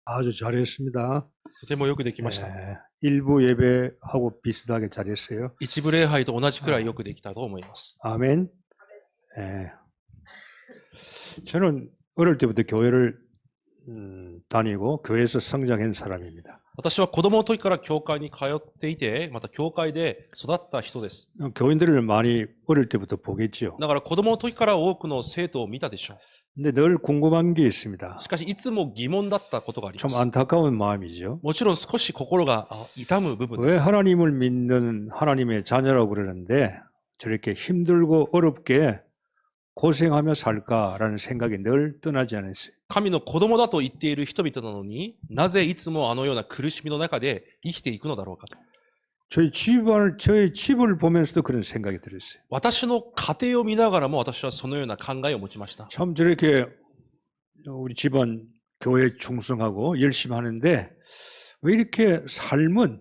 아주 잘했습니다. とてもよくできました。 일부 예배하고 비슷하게 잘했어요. 一部礼拝と同じくらいよくできたと思います。 아멘. 저는 어릴 때부터 교회를 다니고 교회에서 성장한 사람입니다. 私は子供の時から教会に通っていて、また教会で育った人です。 교인들을 많이 어릴 때부터 보겠지요. だから子供の時から多くの生徒を見たでしょう。 근데 늘 궁금한 게 있습니다. しかしいつも疑問だったことがありま 좀 す。 안타까운 마음이죠. もちろん少し心が痛む部分で 왜 す。 하나님을 믿는 하나님의 자녀라고 그러는데 저렇게 힘들고 어렵게 고생하며 살까라는 생각이 늘 떠나지 않았어요. 神の子供だと言っている人々なのに、なぜいつもあのような苦しみの中で生きていくのだろうかと。 저희 집을 보면서도 그런 생각이 들었어요. 私の家庭を見ながらも私はそのような考えを持ちました。 참 저렇게 우리 집안 교회에 충성하고 열심히 하는데 왜 이렇게 삶은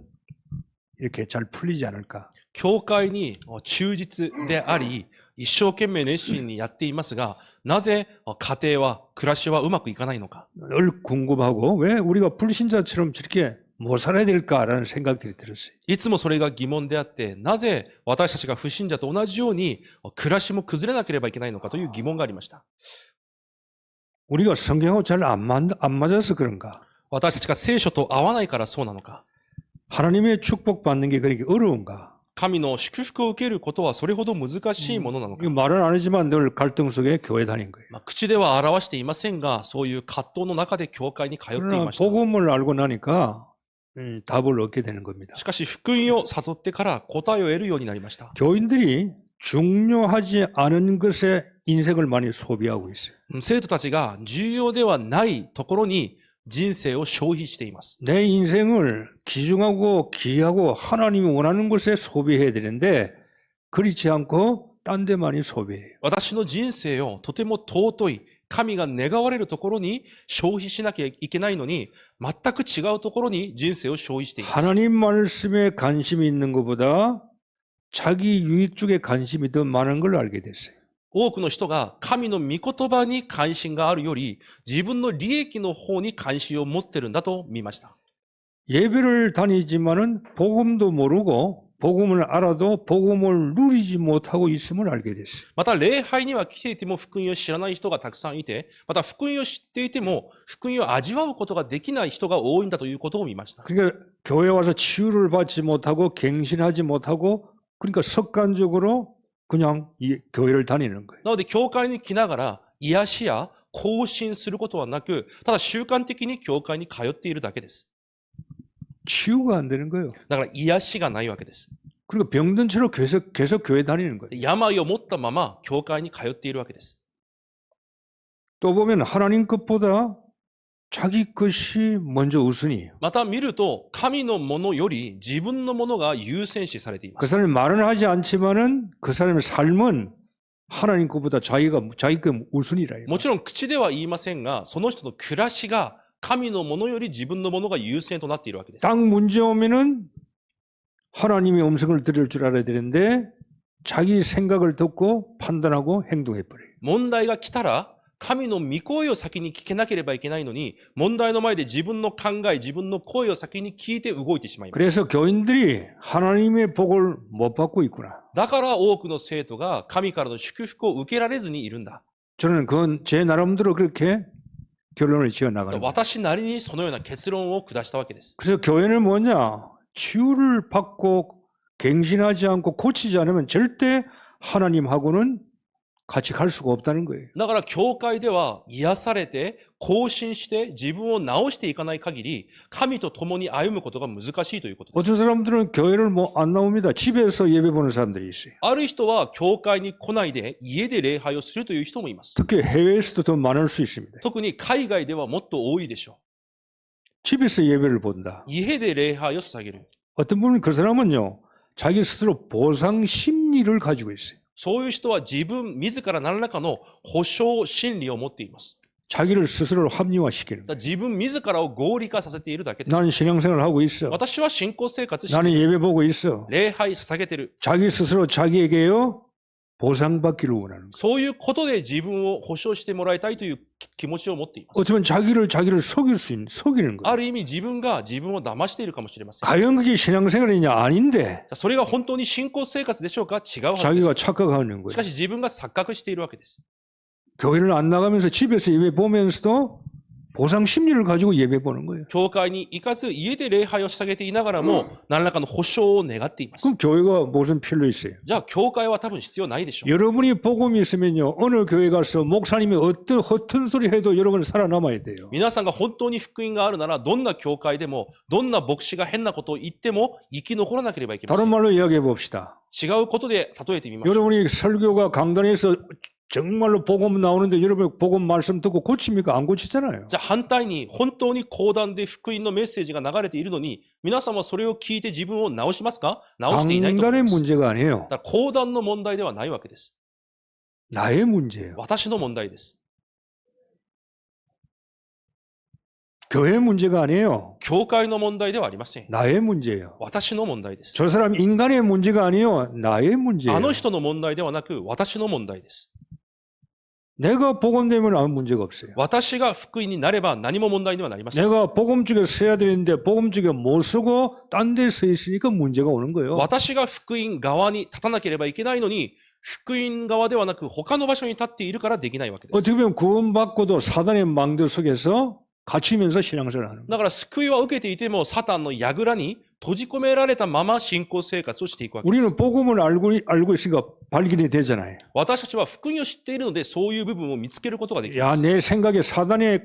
이렇게 잘 풀리지 않을까? 教会に忠実であり、一生懸命熱心にやっていますが、なぜ家庭は、暮らしはうまくいかないのか。 늘 궁금하고 왜 우리가 불신자처럼 저렇게 못 살아야 될까라는 생각들이 들었어요. いつもそれが疑問であって、なぜ私たちが不信者と同じように暮らしも崩れなければいけないのかという疑問がありました。 우리가 성경하고 잘 안 맞아서 그런가? 私たちが聖書と合わないからそうなのか。 하나님의 축복받는 게 그렇게 어려운가? 神の祝福を受けることはそれほど難しいものなのか。 이거 말은 안 하지만 늘 갈등 속에 교회 다닌 거예요. 口では表していませんが、そういう葛藤の中で教会に通ってい 그러나 ました。 복음을 알고 나니까 답을 얻게 되는 겁니다. しかし福音を悟ってから答えを得るようになりました。 교인들이 중요하지 않은 것에 인생을 많이 소비하고 있어요. 生徒たちが重要ではないところに人生を消費しています。 내 인생을 귀중하고 귀하고 하나님이 원하는 것에 소비해야 되는데 그렇지 않고 딴 데 많이 소비해요. 私の人生をとても尊い神が願われるところに消費しなきゃいけないのに、全く違うところに人生を消費しています。 하나님 말씀에 관심이 있는 것보다 자기 유익 쪽에 관심이 더 많은 걸 알게 됐어요. 多くの人が神の御言葉に関心があるより、自分の利益の方に関心を持ってるんだと見ました。 예배를 다니지만은 복음도 모르고 복음을 알아도 복음을 누리지 못하고 있음을 알게 됐어요. また礼拝には来ていても福音を知らない人がたくさんいて、また福音を知っていても福音を味わうことができない人が多いんだということを見ました。 그러니까 교회 와서 치유를 받지 못하고 갱신하지 못하고 그러니까 습관적으로 그냥 이 교회를 다니는 거예요. なので教会に来ながら癒しや更新することはなく、ただ習慣的に教会に通っているだけです。 치유가 안 되는 거예요. だから癒しがないわけです。 그리고 병든 채로 계속 교회 다니는 거예요. 病を持ったまま教会に通っているわけです。 또 보면 하나님 것보다 자기 것이 먼저 우선이에요. また見ると神のものより自分のものが優先視されていま 그 す。 사람이 말은 하지 않지만은 그 사람의 삶은 하나님 것보다 자기 것 우선이라요. もちろん口では言いませんが、その人の暮らしが神のものより自分のものが優先となっているわけです。 딱 문제 오면은 하나님의 음성을 들을 줄 알아야 되는데 자기 생각을 듣고 판단하고 행동해 버려요. 問題が来たら神の御声を先に聞けなければいけないのに、問題の前で自分の考え、自分の声を先に聞いて動いてしまいます。 그래서 교인들이 하나님의 복을 못 받고 있구나. だから多くの生徒が神からの祝福を受けられずにいるんだ。 저는 그건 제 나름대로 그렇게 결론을 지어 나가는 거예요. 私なりにそのような結論を下したわけです。 그래서 교회는 뭐냐? 치유를 받고 갱신하지 않고 고치지 않으면 절대 하나님하고는 같이 갈 수가 없다는 거예요. だから教会では癒されて、更新して自分を直していかない限り、神と共に歩むことが難しいということです。 어떤 사람들은 교회를 뭐 안 나옵니다. 집에서 예배 보는 사람들이 있어요. ある人は教会に来ないで家で礼拝をするという人もいます。 특히 해외에서도 더 많을 수 있습니다. 特に海外ではもっと多いでしょ 집에서 예배를 본다. う。家で礼拝を捧げる。 어떤 분은 그 사람은요. 자기 스스로 보상 심리를 가지고 있어요. そういう人は自ら何らかの保証心理を持っています。 자기를 스스로 합리화시키는 だから自分自らを合理化させているだけです。 나는 신앙생활을 하고 있어. 私は信仰生活して 나는 예배 보고 있어. 礼拝捧げてる。 자기 스스로 자기에게요. 보상받기를 원하는 거예요. そういうことで自分を保証してもらいたいという気持ちを持っています。 어쩌면 자기를 속이는 あ 거예요. る意味自分が自分を騙しているかもしれません。 과연 그게 신앙생활이냐? 아닌데 それが本当に信仰生活でしょうか？違うはずで 자기가 す。 착각하는 し 거예요. かし自分が錯覚しているわけです。 교회를 안 나가면서 집에서 예배 보면서도 보상 심리를 가지고 예배 보는 거예요. 教会に行かず家で礼拝を捧げていながらも何らかの保証を願っています。 그럼 교회가 무슨 필요 있어요? じゃあ教会は多分必要ないでしょう。 여러분이 복음이 있으면요, 어느 교회 가서 목사님이 어떤 허튼 소리 해도 여러분은 살아남아야 돼요. 皆さんが本当に福音があるならどんな教会でもどんな牧師が変なことを言っても生き残らなければいけませ 다른 ん。 말로 이야기해 봅시다. 違うことで例えてみましょう。 여러분이 설교가 강단에서 정말로 복음 나오는데 여러분 복음 말씀 듣고 고칩니까? 안 고치잖아요. じゃあ反対に本当に講談で福音のメッセージが流れているのに皆さんはそれを聞いて自分を直しますか？直していないと思い 강단의 ます。 문제가 아니에요. だから講談の問題ではないわけです。 나의 문제예요. 私の問題です。 교회 문제가 아니에요. 教会の問題ではありません。 나의 문제예요. 私の問題です。 저 사람 인간의 문제가 아니에요. 나의 문제예요. あの人の問題ではなく私の問題です。 내가 복음되면 아무 문제가 없어요. 私が福音になれば何も問題にはなりません。 내가 복음 쪽에 서야 되는데 복음 쪽에 못 서고 딴 데 서 있으니까 문제가 오는 거예요. 私が福音側に立たなければいけないのに福音側ではなく他の場所に立っているからできないわけです。 어떻게 보면 구원받고도 사단의 망대 속에서 갇히면서 신앙생활을 하는 거예요. だから救いは受けていてもサタンの櫓に閉じ込められたまま信仰生活をしていくわけです。 우리는 복음을 알고 있으니까 발견이 되잖아요. 私たちは福音を知っているのでそういう部分を見つけることができま 야, す。 내 생각에 사단의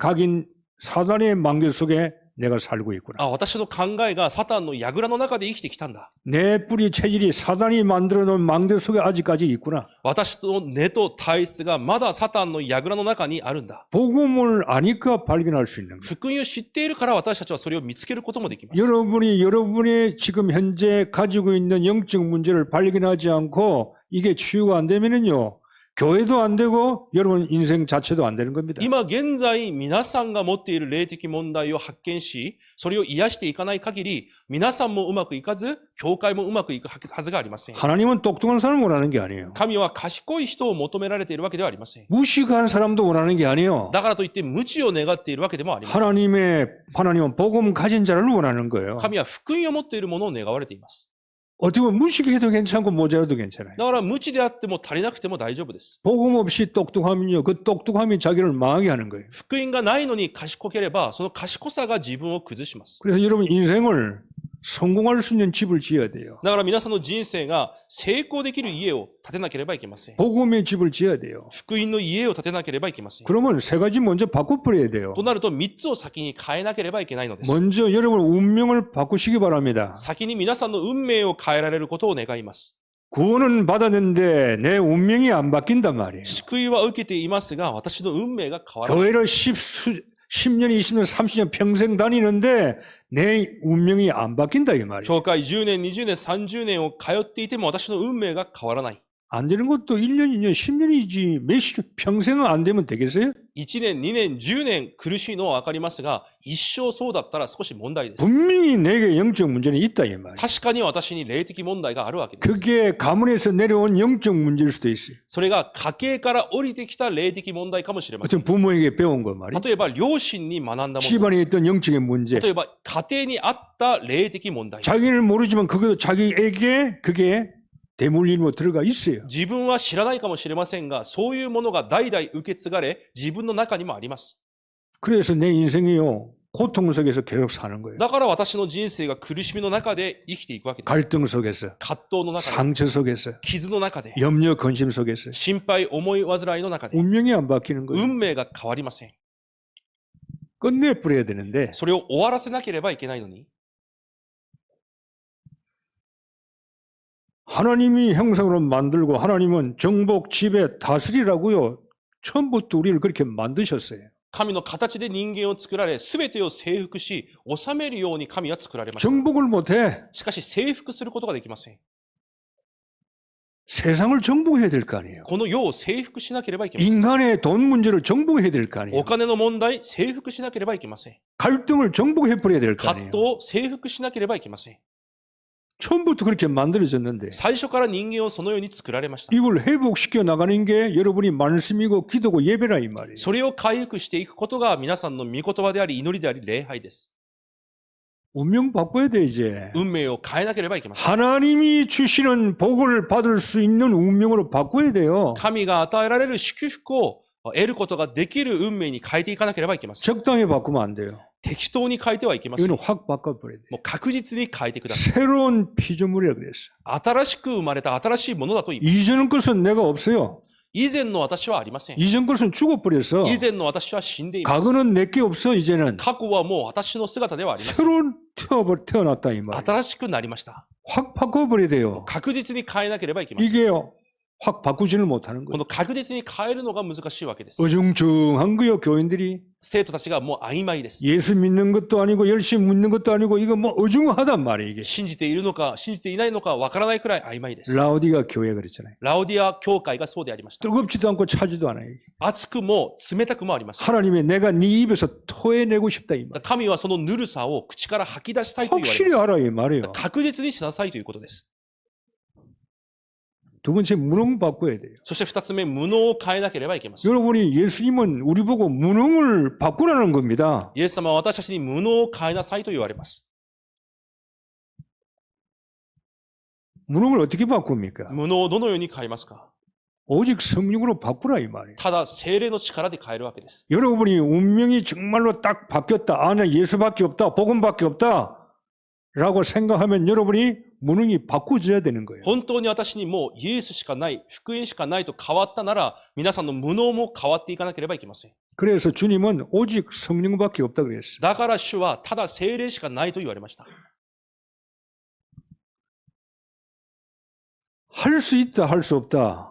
망대 속에 내가 살고 있구나. あ、私の考えがサタンの櫓の中で生きてきたんだ。 내 뿌리 체질이 사단이 만들어 놓은 망대 속에 아직까지 있구나. 私の根と体質がまだサタンの櫓の中にあるんだ。 복음을 아니까 발견할 수 있는 거예요. 福音を知っているから私たちはそれを見つけることもできます。 여러분이 지금 현재 가지고 있는 영적 문제를 발견하지 않고 이게 치유가 안 되면은요, 교회도 안 되고 여러분 인생 자체도 안 되는 겁니다. 今現在皆さんが持っている霊的問題を発見し、それを癒していかない限り、皆さんもうまくいかず、教会もうまくいくはずがありません。 하나님은 똑똑한 사람을 원하는 게 아니에요. 神は賢い人を求められているわけではありません。 무식한 사람도 원하는 게 아니에요. だからといって無知を願っているわけでもありません。 하나님은 복음 가진 자를 원하는 거예요. 神は福音を持っているものを願われています。 어떻게 보면 무식해도 괜찮고 모자라도 괜찮아요. だから無知であっても足りなくても大丈夫です。 복음 없이 똑똑하면요, 그 똑똑함이 자기를 망하게 하는 거예요. 福音がないのに賢ければ、その賢さが自分を崩します。 그래서 여러분 인생을 성공할 수 있는 집을 지어야 돼요. だから皆さんの人生が成功できる家を建てなければいけません。 복음의 집을 지어야 돼요. 福音の家を建てなければいけません。 그러면 세 가지 먼저 바꿔버려야 돼요. となると3つを先に変えなければいけないのです。 먼저 여러분 운명을 바꾸시기 바랍니다. 先に皆さんの運命を変えられることを願います。 구원은 받았는데 내 운명이 안 바뀐단 말이에요. 救いは受けていますが、私の運命が変わらない。 교회를 10년, 20년, 30년 평생 다니는데 내 운명이 안 바뀐다 이 말이에요. 教会10年、20年、30年を通っていても私の運命が変わらない。 안 되는 것도 1년, 2년, 10년이지 평생은 안 되면 되겠어요? 1年、2年、10年苦しいのはわかりますが、一生そうだったら少し問題です。 분명히 내게 영적 문제는 있다 이 말이에요. 確かに私に霊的問題があるわけです。 그게 가문에서 내려온 영적 문제일 수도 있어요. それが家系から降りてきた霊的問題かもしれません。 어떤 부모에게 배운 거 말이에요. 例えば両親に学んだもの。 집안에 있던 영적인 문제. 例えば家庭にあった霊的問題。 자기는 모르지만 그게 자기에게 그게 대물림으로 들어가 있어요. 自分は知らないかもしれませんが、そういうものが代々受け継がれ、自分の中にもあります。 그래서 내 인생이요, 고통 속에서 계속 사는 거예요. だから私の人生が苦しみの中で生きていくわけです。 갈등 속에서, 葛藤の中で、 상처 속에서, 傷の中で、 염려, 근심 속에서 心配、思い煩いの中で、 운명이 안 바뀌는 거예요. 運命が変わりません。 끝내버려야 되는데 それを終わらせなければいけないのに、 하나님이 형상으로 만들고 하나님은 정복, 지배, 다스리라고요. 처음부터 우리를 그렇게 만드셨어요. 神の形で人間を作られ、すべてを征服し、治めるように神は作られました。 정복을 못해. しかし征服することができません。 세상을 정복해야 될 거 아니에요. この世を征服しなければいけません。 인간의 돈 문제를 정복해야 될 거 お 아니에요. 金の問題、征服しなければいけません。 갈등을 정복해버려야 될 거 葛 아니에요. 藤を征服しなければいけません。 처음부터 그렇게 만들어졌는데 最初から人間をそのように作られました。 이걸 회복시켜 나가는 게 여러분이 말씀이고 기도고 예배라 이 말이에요. それを回復していくことが皆さんの御言葉であり、祈りであり、礼拝です。 운명 바꿔야 돼 이제. 運命を変えなければいけません。 하나님이 주시는 복을 받을 수 있는 운명으로 바꿔야 돼요. 神が与えられる祝福を得ることができる運命に変えていかなければいけません。 적당히 바꾸면 안 돼요. 適当に変えてはいけません。 이거는 확 바꿔버려야 돼요. もう確実に変えてください。 새로운 피조물이라 그랬어요. 新しく生まれた新しいものだと言います。 이전 것은 내가 없어요. 以前の私はありません。 이전 것은 죽어버렸어. 以前の私は死んでいます。 과거는 내게 없어 이제는. 過去はもう私の姿ではありません。 새로운 태어났다 이 말. 新しくなりました。 확 바꿔버려야 돼요. 確実に変えなければいけません。 이게요. 확 바꾸지를 못하는 こ 거예요. の確実に変えるのが難しいわけです。 어중중한 거요 교인들이. 生徒たちがもう曖昧です。 예수 믿는 것도 아니고 열심히 믿는 것도 아니고 이거 뭐 어중하단 말이에요 이게. 信じているのか信じていないのかわからないくらい曖昧です。 라오디가 교회 그랬잖아요. ラオディア教会がそうでありました。 뜨겁지도 않고 차지도 않아요. 熱くも冷たくもありました。 하나님의 내가 네 입에서 토해내고 싶다 이 말. 神はそのぬるさを口から吐き出したいと言われ 확실히 ます。 알아 이 말이에요. 確実にしなさいということです。 두 번째 무능 바꿔야 돼요. そして二つ目、無能を変えなければいけません。 여러분이 예수님은 우리 보고 무능을 바꾸라는 겁니다. イエス様は私たちに無能を変えなさいと言われます。 무능을 어떻게 바꿉니까? 無能をどのように変えますか？ 오직 성령으로 바꾸라 이 말이에요. ただ聖霊の力で変えるわけです。 여러분이 운명이 정말로 딱 바뀌었다. 아, 나 예수밖에 없다. 복음밖에 없다. 라고 생각하면 여러분이 무능이 바꾸어져야 되는 거예요. 本当に私にもうイエスしかない、福音しかないと変わったなら、皆さんの無能も変わっていかなければいけません。 그래서 주님은 오직 성령밖에 없다 그랬어요. だから主はただ聖霊しかないと言われました。 할 수 있다, 할 수 없다.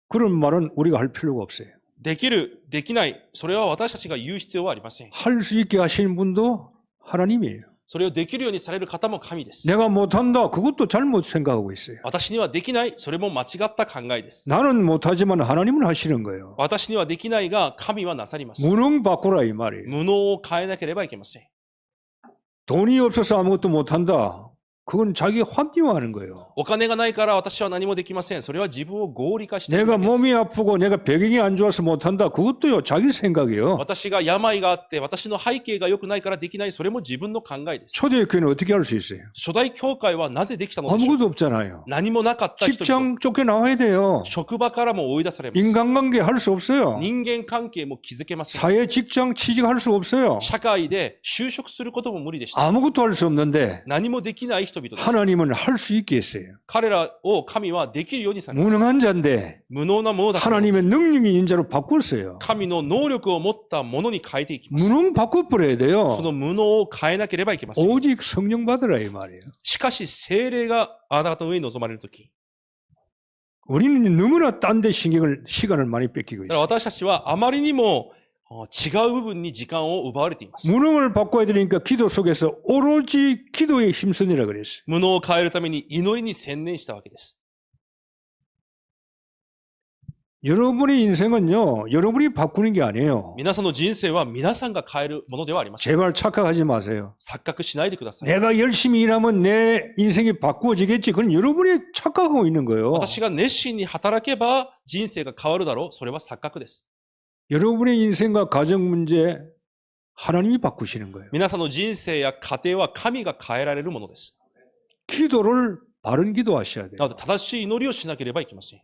그런 말은 우리가 할 필요가 없어요. できる、できない、それは私たちが言う必要はありません。 할 수 있게 하시는 분도 하나님이에요. それをできるようにされる方も神です。 내가 못한다. 그것도 잘못 생각하고 있어요. 私にはできない、それも間違った考えです。 나는 못하지만 하나님은 하시는 거예요. 私にはできないが神はなさります。 무능 바꾸라 이 말이에요. 無能を変えなければいけません。 돈이 없어서 아무것도 못한다. 그건 자기 환기화하는 거예요. お金がないから私は何もできません。それは自分を合理化している 내가 だけです。 몸이 아프고 내가 배경이 안 좋아서 못한다. 그것도요 자기 생각이에요. 私が病があって、私の背景が良くないからできない。それも自分の考えです。 초대교회는 어떻게 할 수 있어요? 初代教会はなぜできたのでしょうか？ 아무것도 없잖아요. 何もなかった人々。 직장 쫓겨나와야 돼요. 職場からも追い出されます。 인간관계 할 수 없어요. 人間関係も築けません。 사회 직장 취직할 수 없어요. 社会で就職することも無理でした。 아무것도 할 수 없는데 何もできない人々です。 하나님은 할 수 있게 했어요. 彼らを神はできるようにされます。 무능한 자인데 無能なものだから 하나님의 능력이 인자로 바꿨어요. 神の能力を持ったものに変えていきます。 무능 바꿔버려야 そ 돼요. の無能を変えなければいけません。 오직 성령 받으라 이 말이에요. しかし聖霊があなたの上に臨まれるとき、 우리는 너무나 딴 데 시간을 많이 뺏기고 だから 있어요. 私たちはあまりにも違う部分に時間を奪われています。 무능을 바꿔야 되니까 기도 속에서 오로지 기도에 힘쓰니라 그랬어요. 無能を変えるために祈りに専念したわけです。 여러분의 인생은요, 여러분이 바꾸는 게 아니에요. 皆さんの人生は皆さんが変えるものではありません。 제발 착각하지 마세요. 錯覚しないでください。 내가 열심히 일하면 내 인생이 바꾸어지겠지. 그건 여러분이 착각하고 있는 거예요. 私が熱心に働けば人生が変わるだろう。それは錯覚です。 여러분의 인생과 가정 문제 하나님이 바꾸시는 거예요. 皆さんの人生や家庭は神が変えられるものです。 기도를 바른 기도하셔야 돼요. なので正しい祈りをしなければいけません。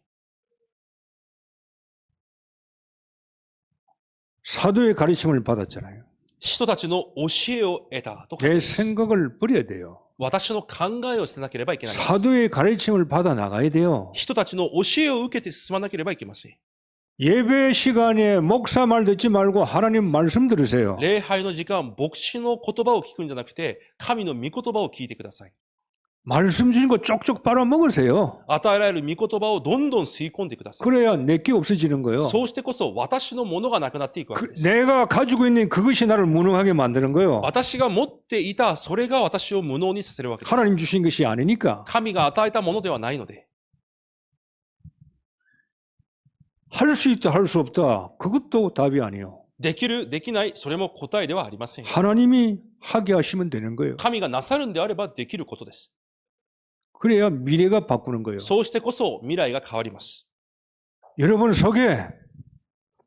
사도의 가르침을 받았잖아요. 使徒たちの教えを得たと書いてあり 내 ます。 생각을 버려야 돼요. 私の考えを捨てなければいけないのです。 사도의 가르침을 받아 나가야 돼요. 人たちの教えを受けて進まなければいけません。 예배 시간에 목사 말 듣지 말고 하나님 말씀 들으세요. 礼拝の時間、牧師の言葉を聞くんじゃなくて、神の御言葉を聞いてください。 말씀 주신 거 쪽쪽 빨아 먹으세요. 与えられる御言葉をどんどん吸い込んでください。 그래야 내게 없어지는 거예요. そうしてこそ私のものがなくなっていくわけ 그 です。 내가 가지고 있는 그것이 나를 무능하게 만드는 거예요. 私が持っていた、それが私を無能にさせるわけです。 하나님 주신 것이 아니니까. 神が与えたものではないので、 할 수 있다 할 수 없다. 그것도 답이 아니에요. できる、できない、それも答えではありません。 하나님이 하게 하시면 되는 거예요. 神がなさるんであればできることです。 그래야 미래가 바꾸는 거예요. そうしてこそ未来が変わります。 여러분 속에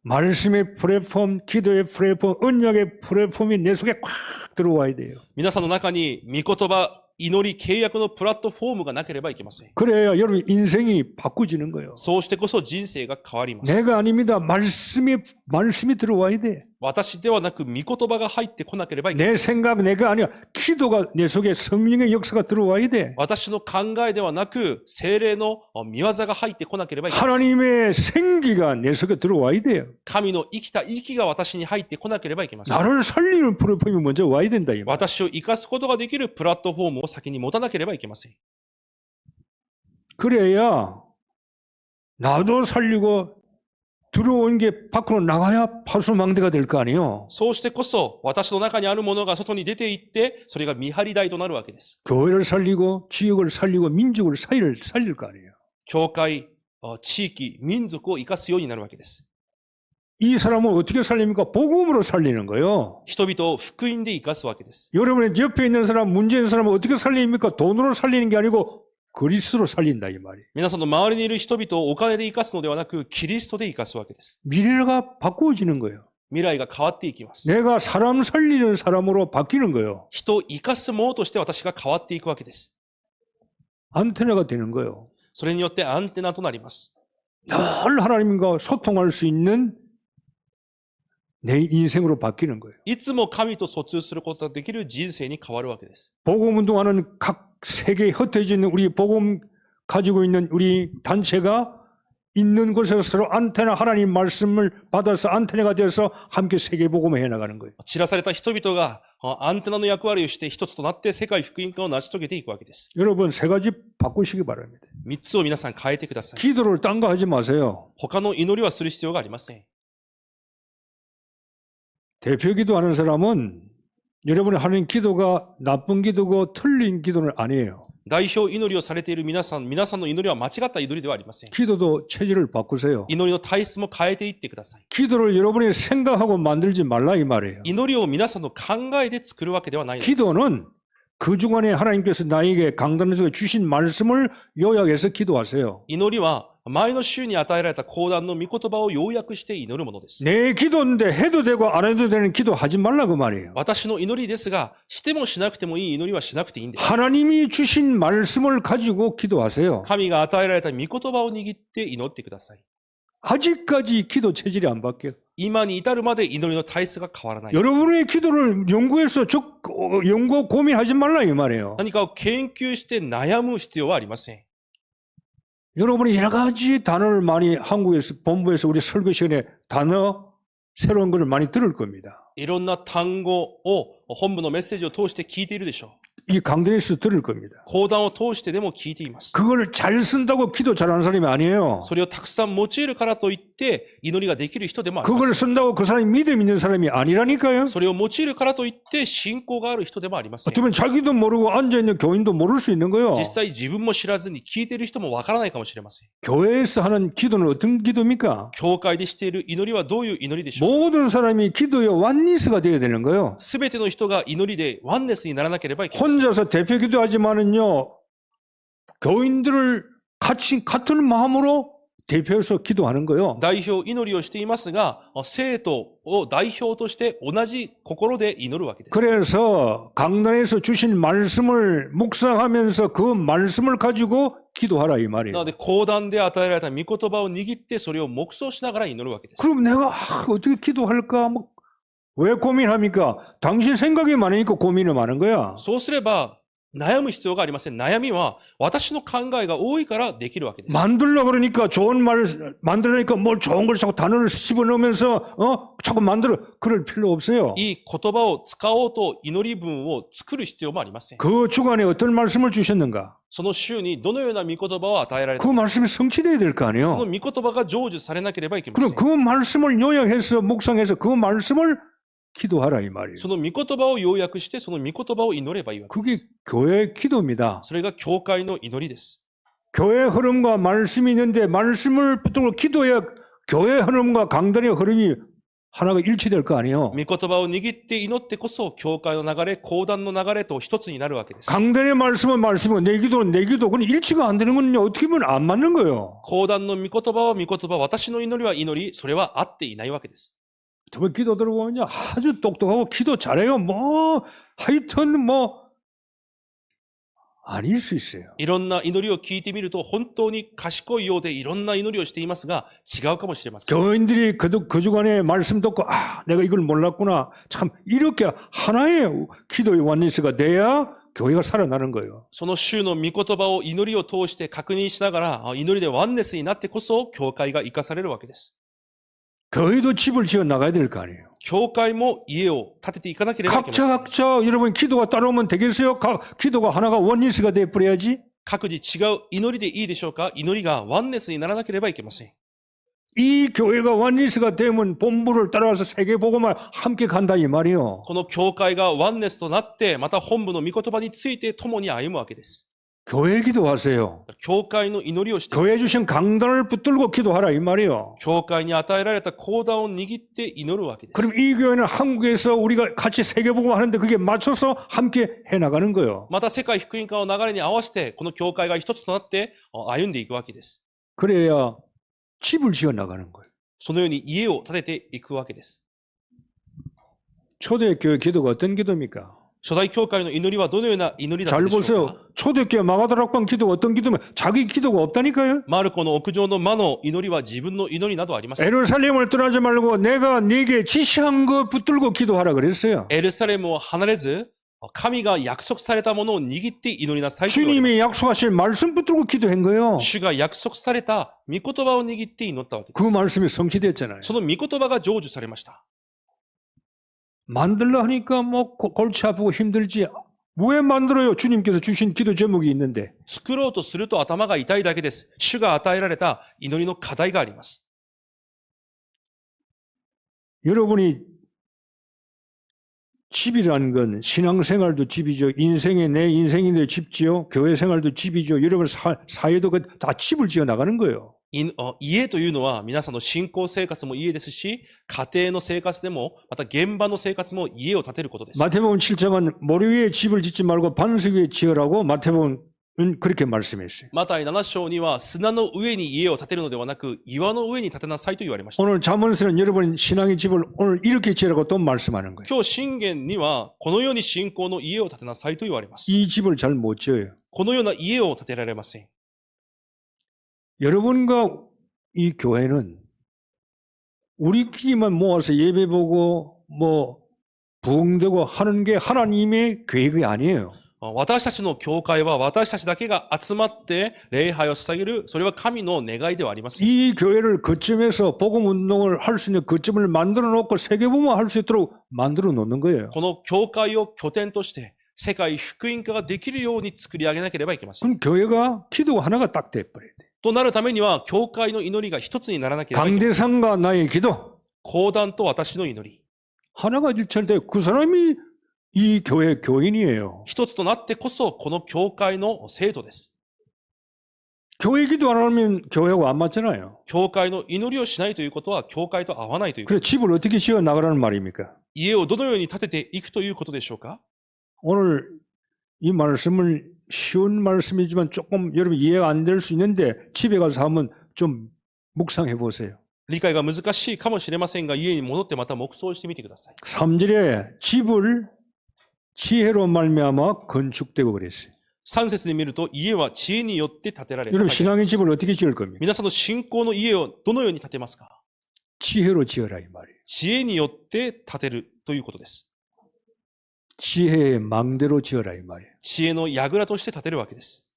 말씀의 플랫폼, 기도의 플랫폼, 언약의 플랫폼이 내 속에 꽉 들어와야 돼요. 皆さんの中に御言葉、祈り、契約のプラットフォームがなければいけません。 그래야 여러분 인생이 바꾸지는 거예요. そうしてこそ人生が変わります。 내가 아닙니다. 말씀이 들어와야 돼. 私ではなく御言葉が入ってこなければいけない。 내 생각, 내가 아니야. 기도가 내 속에 성령의 역사가 들어와야 돼. 私の考えではなく、精霊の御業が入ってこなければいけない。 하나님의 생기가 내 속에 들어와야 돼요. 神の生きた息が私に入ってこなければいけません。 나를 살리는 플랫폼이 먼저 와야 된다. 이 말. 私を生かすことができるプラットフォームを先に持たなければいけません。 그래야 나도 살리고 들어온 게 밖으로 나가야 파수망대가 될 거 아니에요. そうしてこそ、私の中にあるものが外に出ていって、それが見張り台となるわけです。 교회를 살리고 지역을 살리고 민족을 살릴 거 아니에요. 教会、地域、民族を生かすようになるわけです。 이 사람을 어떻게 살립니까? 복음으로 살리는 거예요. 人々を福音で生かすわけです。 여러분의 옆에 있는 사람, 문제 있는 사람을 어떻게 살립니까? 돈으로 살리는 게 아니고 그리스도로 살린다 이 말이에요. 皆さんの周りにいる人々をお金で生かすのではなく、キリストで生かすわけです。 미래가 바꾸어지는 거예요. 未来が変わっていきます。 내가 사람 살리는 사람으로 바뀌는 거예요. 人を生かすものとして私が変わっていくわけです。 안테나가 되는 거예요. それによってアンテナとなります。 늘 하나님과 소통할 수 있는 내 인생으로 바뀌는 거예요. いつも神と疎通することができる人生に変わるわけです。 복음 운동하는 각 세계에 흩어져 있는 우리 복음 가지고 있는 우리 단체가 있는 곳에서 서로 안테나 하나님 말씀을 받아서 안테나가 되어서 함께 세계 복음을 해나가는 거예요. 散らされた人々がアンテナの役割をして一つとなって世界福音化を成し遂げていくわけです。 여러분 세 가지 바꾸시기 바랍니다. 三つを皆さん変えてください。 기도를 딴 거 하지 마세요. 他の祈りはする必要がありません。 대표 기도하는 사람은 여러분이 하는 기도가 나쁜 기도고 틀린 기도는 아니에요. 代表祈りをされている皆さんの祈りは間違った祈りではありません。 기도도 체질을 바꾸세요. 祈りの体質も変えていってください。 기도를 여러분이 생각하고 만들지 말라 이 말이에요. 祈りを皆さんの考えで作るわけではないのです。 기도는 그 중간에 하나님께서 나에게 강단에서 주신 말씀을 요약해서 기도하세요. 祈りは前の週に与えられた講談の御言葉を要約して祈るものです。 내 기도인데 해도 되고 안 해도 되는 기도 하지 말라 그 말이에요. 私の祈りですが、してもしなくてもいい祈りはしなくていいんです。 하나님이 주신 말씀을 가지고 기도하세요. 神が与えられた御言葉を握って祈ってください。 아직까지 기도 체질이 안 바뀌어요. 今に至るまで祈りの体質が変わらない。 여러분의 기도를 연구해서 연구 고민하지 말라 이 말이에요. 何かを研究して悩む必要はありません。 여러분이 여러 가지 단어를 많이 한국에서 본부에서 우리 설교 시간에 단어 새로운 것을 많이 들을 겁니다. いろんな単語を本部のメッセージを通して聞いているでしょう。 이 강단에서 들을 겁니다. 講談を通してでも聞いています。 그걸 잘 쓴다고 기도 잘하는 사람이 아니에요. それをたくさん用いるからといって祈りができる人でもありま 그걸 せん。 쓴다고 그 사람이 믿음 있는 사람이 아니라니까요. それを用いるからといって信仰がある人でもありません。 어쩌면 자기도 모르고 앉아있는 교인도 모를 수 있는 거예요. 実際自分も知らずに聞いている人もわからないかもしれません。 교회에서 하는 기도는 어떤 기도입니까? 教会でしている祈りはどういう祈りでしょう。 모든 사람이 기도의 완니스가 되어야 되는 거예요. すべての人が祈りでワンネスにならなければいけません。 혼자서 대표 기도하지만은요, 교인들을 같은 마음으로 대표해서 기도하는 거예요. 代表祈りをしていますが、生徒を代表として同じ心で祈るわけです。 그래서 강단에서 주신 말씀을 묵상하면서 그 말씀을 가지고 기도하라 이 なの 말이에요. で、講談で与えられた御言葉を握って、それを黙想しながら祈るわけです。 그럼 내가 어떻게 기도할까? 왜 고민합니까? 당신 생각이 많으니까 고민이 많은 거야. そうすれば、悩む必要がありません。悩みは、私の考えが多いからできるわけです。 만들려고 그러니까 좋은 말 만들려니까 뭘 좋은 걸 자꾸 단어를 집어넣으면서 자꾸 만들어 그럴 필요 없어요. いい言葉を使おうと祈り文を作る必要もありません。 그 주간에 어떤 말씀을 주셨는가? その週にどのような御言葉を与えられた 그 말씀이 성취돼야 될 거 その 아니에요. 御言葉が成就されなければいけませ 그럼 ん。 그 말씀을 요약해서 묵상해서 그 말씀을 기도하라 이 말이에요. その御言葉を要約して、その御言葉を祈ればいいわけです。 그게 교회의 기도입니다. それが教会の祈りです。 교회의 흐름과 말씀이 있는데 말씀을 붙들고 기도해야 교회의 흐름과 강단의 흐름이 하나가 일치될 거 아니에요. 御言葉を握って祈ってこそ、教会の流れ、講談の流れと一つになるわけです。 강단의 말씀은 말씀이고 내 기도는 내 기도. 그건 일치가 안 되는 건요. 어떻게 보면 안 맞는 거예요. 講談の御言葉は御言葉、私の祈りは祈り、それは合っていないわけです。 정말 기도 들어보면요. 아주 똑똑하고 기도 잘해요. 하여튼 아닐 수 있어요. いろんな祈りを聞いてみると、本当に賢いようでいろんな祈りをしていますが、違うかもしれません。 교인들이 그 주간에 말씀 듣고 내가 이걸 몰랐구나. 참 이렇게 하나의 기도의 원리스가 돼야 교회가 살아나는 거예요. その週の御言葉を祈りを通して確認しながら、祈りでワンネスになってこそ、教会が生かされるわけです。 교회도 집을 지어 나가야 될 거 아니에요. 教会も家を建てていかなければいけません。 각자 여러분 기도가 따라오면 되겠어요? 기도가 하나가 원리스가 돼 버려야지. 各自違う祈りでいいでしょうか？祈りがワンネスにならなければいけません。 이 교회가 원리스가 되면 본부를 따라서 세계복음을 함께 간다 이 말이요. この教会がワンネスとなって、また本部の御言葉について共に歩むわけです。 교회 기도하세요. 教会の祈りをして、 교회 주신 강단을 붙들고 기도하라 이 말이요. 教会に与えられた講談を握って祈るわけです。 그럼 이 교회는 한국에서 우리가 같이 세계복음 하는데 그게 맞춰서 함께 해나가는 거예요. また世界福音化の流れに合わせて、この教会が一つとなって歩んでいくわけです。 그래야 집을 지어 나가는 거예요. そのように家を建てていくわけです。 초대교회 기도가 어떤 기도입니까? 初代教会の祈りはどのような祈りだった 잘 でしょうか？ 보세요. 초대교회 마가다락방 기도가 어떤 기도면 자기 기도가 없다니까요. マルコの屋上の魔の祈りは自分の祈りなどありません。 예루살렘을 떠나지 말고 내가 네게 지시한 거 붙들고 기도하라 그랬어요. エルサレムを離れず、神が約束されたものを握って祈りなさいと言われま 주님이 약속하신 말씀 붙들고 기도한 거예요. す。主が約束された御言葉を握って祈ったわけで 그 す。 말씀이 성취됐잖아요. その御言葉が成就されました。 만들라 하니까 골치 아프고 힘들지. 왜 만들어요? 주님께서 주신 기도 제목이 있는데. 作ろうとすると頭が痛いだけです。主が与えられた祈りの課題があります。 여러분이 집이라는 건 신앙생활도 집이죠. 내 인생인데 집지요. 교회생활도 집이죠. 여러분 사회도 다 집을 지어 나가는 거예요. 家というのは皆さんの信仰生活も家ですし、家庭の生活でも、また現場の生活も家を建てることです。 마태복음 7장은 모래 위에 집을 짓지 말고 반석 위에 지으라고 마태복음은 그렇게 말씀했어요. マタイ7章には砂の上に家を建てるのではなく、岩の上に建てなさいと言われました。 오늘 잠언에서는 여러분 신앙의 집을 오늘 이렇게 지으라고 또 말씀하는 거예요. 今日信玄には、このように信仰の家を建てなさいと言われます。 이 집을 잘 못 지어요. このような家を建てられません。 여러분과 이 교회는 우리끼리만 모아서 예배 보고 부흥되고 하는 게 하나님의 계획이 아니에요. 私たちの教会は私たちだけが集まって礼拝を捧げる、それは神の願いではありません。 이 교회를 거점에서 복음 운동을 할 수 있는 거점을 만들어 놓고 세계복음을 할 수 있도록 만들어 놓는 거예요. この教会を拠点として、世界福音化ができるように作り上げなければいけません。 그럼 교회가 기도가 하나가 딱 돼버려야 돼. となるためには、教会の祈りが一つにならなければいけません。 강대상과 나의 기도 講談と私の祈り。 하나가 일치할 그 사람이 이 교회 교인이에요. 一つとなってこそ、この教会の制度です。 교회 기도 안 하면 교회하고 안 맞잖아요. 教会の祈りをしないということは、教会と合わないということ 그래 です。 집을 어떻게 지어 나가라는 말입니까? 家をどのように建てていくということでしょうか？ 오늘 이 말씀을 쉬운 말씀이지만 조금 여러분 이해가 안 될 수 있는데 집에 가서 한번 좀 묵상해 보세요. 理解が難しいかもしれませんが、家に戻ってまた黙想してみてください。 3절에 집을 지혜로 말미암아 건축되고 그랬어요. 3節に見ると、家は知恵によって建てられた。 여러분 신앙의 집을 어떻게 지을 겁니까? 皆さんの信仰の家をどのように建てますか？ 지혜로 지어라 이 말이에요. 知恵によって建てるということです。 지혜의 망대로 지어라 이 말이에요. 知恵の櫓として建てるわけです。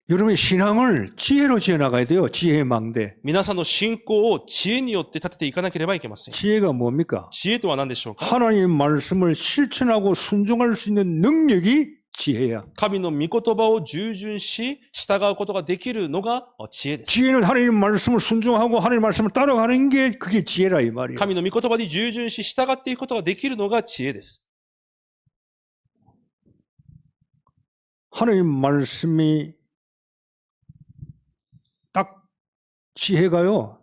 여러분의 신앙을 지혜로 지어 나가야 돼요. 지혜의 망대. 皆さんの信仰を知恵によって建てていかなければいけません。 지혜가 뭡니까? 知恵とは何でしょうか？ 하나님의 말씀을 실천하고 순종할 수 있는 능력이 지혜야. 神の御言葉を従順し、従うことができるのが知恵です。 지혜는 하나님 말씀을 순종하고 하나님 말씀을 따라가는 게 그게 지혜라 이 말이에요. 神の御言葉に従順し、従っていくことができるのが知恵です。 하나님 말씀이 딱 지혜가요.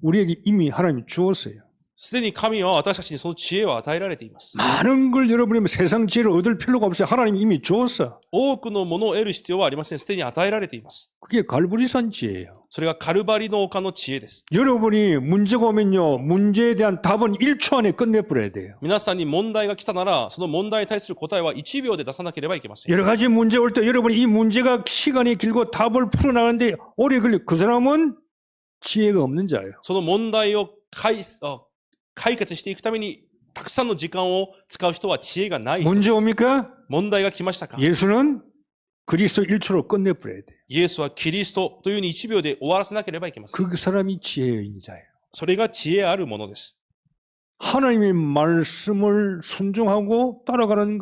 우리에게 이미 하나님이 주었어요. すでに神は私たちにその知恵を与えられています。 많은 걸 여러분이 세상 지혜를 얻을 필요가 없어요. 하나님이 이미 주었어. 多くのものを得る必要はありません。すでに与えられています。 그게 갈보리산 지혜예요. それがカルバリの丘の知恵です。 여러분이 문제가 오면요. 문제에 대한 답은 1초 안에 끝내버려야 돼요. 皆さんに問題が来たなら、その問題に対する答えは1秒で出さなければいけません。 여러 가지 문제 올 때 여러분이 이 문제가 시간이 길고 답을 풀어나가는데 오래 걸려. 그 사람은 지혜가 없는 자예요. その問題を解決していくために、たくさんの時間を使う人は知恵がない人で 문제 す。 옵니까? 問題が来ましたか？ 예수는 그리스도 1초로 끝내버려야 돼요. イエスはキリストというふうに1秒で終わらせなければいけません。 그 사람이 지혜인 자예요. それが知恵あるものです。 하나님의 말씀을 순종하고 따라가는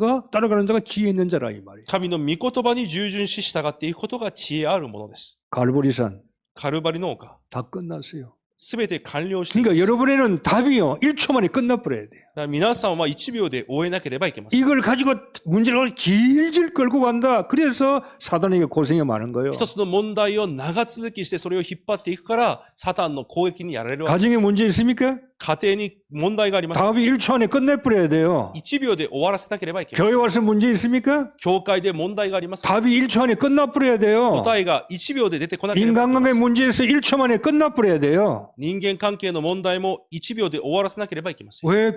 자가 지혜 있는 자라 이 말이에요. 神の御言葉に従順し従っていくことが知恵あるものです。 갈보리산 カルバリの丘、 다 끝났어요. すべて完了しています。 그러니까 여러분에는 답이요. 1초 만에 끝나버려야 돼요. だから皆さんは1秒で終えなければいけません。 이걸 가지고 문제를 질질 끌고 간다. 그래서 사단에게 고생이 많은 거예요. 一つの問題を長続きしてそれを引っ張っていくから、サタンの攻撃にやられるわけです。 가정에 문제 있습니까? 家庭に問題があります。 답이 1초 안에 끝내버려야 돼요. 1秒で終わらせなければいけません。 교회 와서 문제 있습니까? 教会で問題があります。 답이 1초 안에 끝나버려야 돼요. 答えが1秒で出てこなければいけません。 인간관계 문제에서 1초 만에 끝나버려야 돼요. 人間関係の問題も1秒で終わらせなければいけません。 왜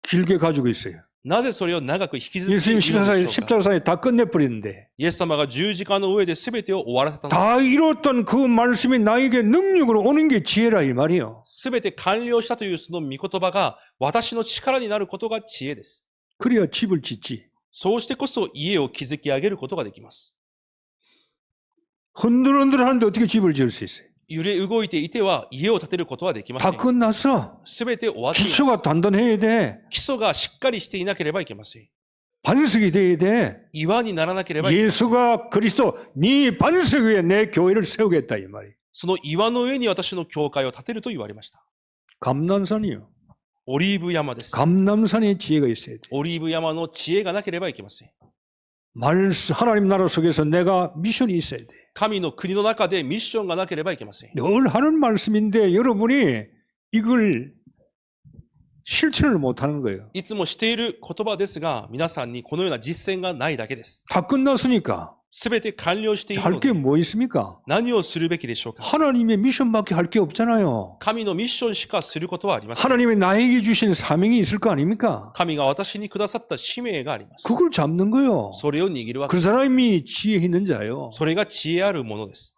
길게 가지고 있어요? なぜそれを長く引きずっている 예수님 のでしょうか？ 십자가사에 다 끝내버리는데 イエス様が十字架の上で全てを終わらせたのです。 다 이뤘던 그 말씀이 나에게 능력으로 오는 게 지혜라 이 말이에요. 全て完了したというその御言葉が私の力になることが知恵です。 그래야 집을 짓지. そうしてこそ家を築き上げることができます。 흔들흔들하는데 어떻게 집을 지을 수 있어요? 揺れ動いていては家を建てることはできませ 다 ん。 끝났어. 全て終わっています。 기초가 단단해야 돼. 基礎がしっかりしていなければいけません。 반석이 돼야 돼. 岩にならなければいけません。 예수가 그리스도 네 반석 위에 내 교회를 세우겠다 이 말이에요. その岩の上に私の教会を建てると言われました。 감난산이요. オリーブ山です。 감남산에 지혜가 있어야 돼. オリーブ山の知恵がなければいけません。 하나님 나라 속에서 내가 미션이 있어야 돼. 神の国の中でミッションがなければいけません。 늘 하는 말씀인데 여러분이 이걸 실천을 못하는 거예요. いつもしている言葉ですが、皆さんにこのような実践がないだけです。 다 끝났으니까 すべて完了している 할 の 게 で、 뭐 있습니까? 何をするべきでしょうか？ 하나님의 미션밖에 할 게 없잖아요. 神のミッションしかすることはありません。 하나님이 나에게 주신 사명이 있을 거 아닙니까? 神が私にくださった使命があります。 그걸 잡는 거요. それを握るわけ 그 です。 사람이 지혜 있는 자예요. それが知恵あるものです。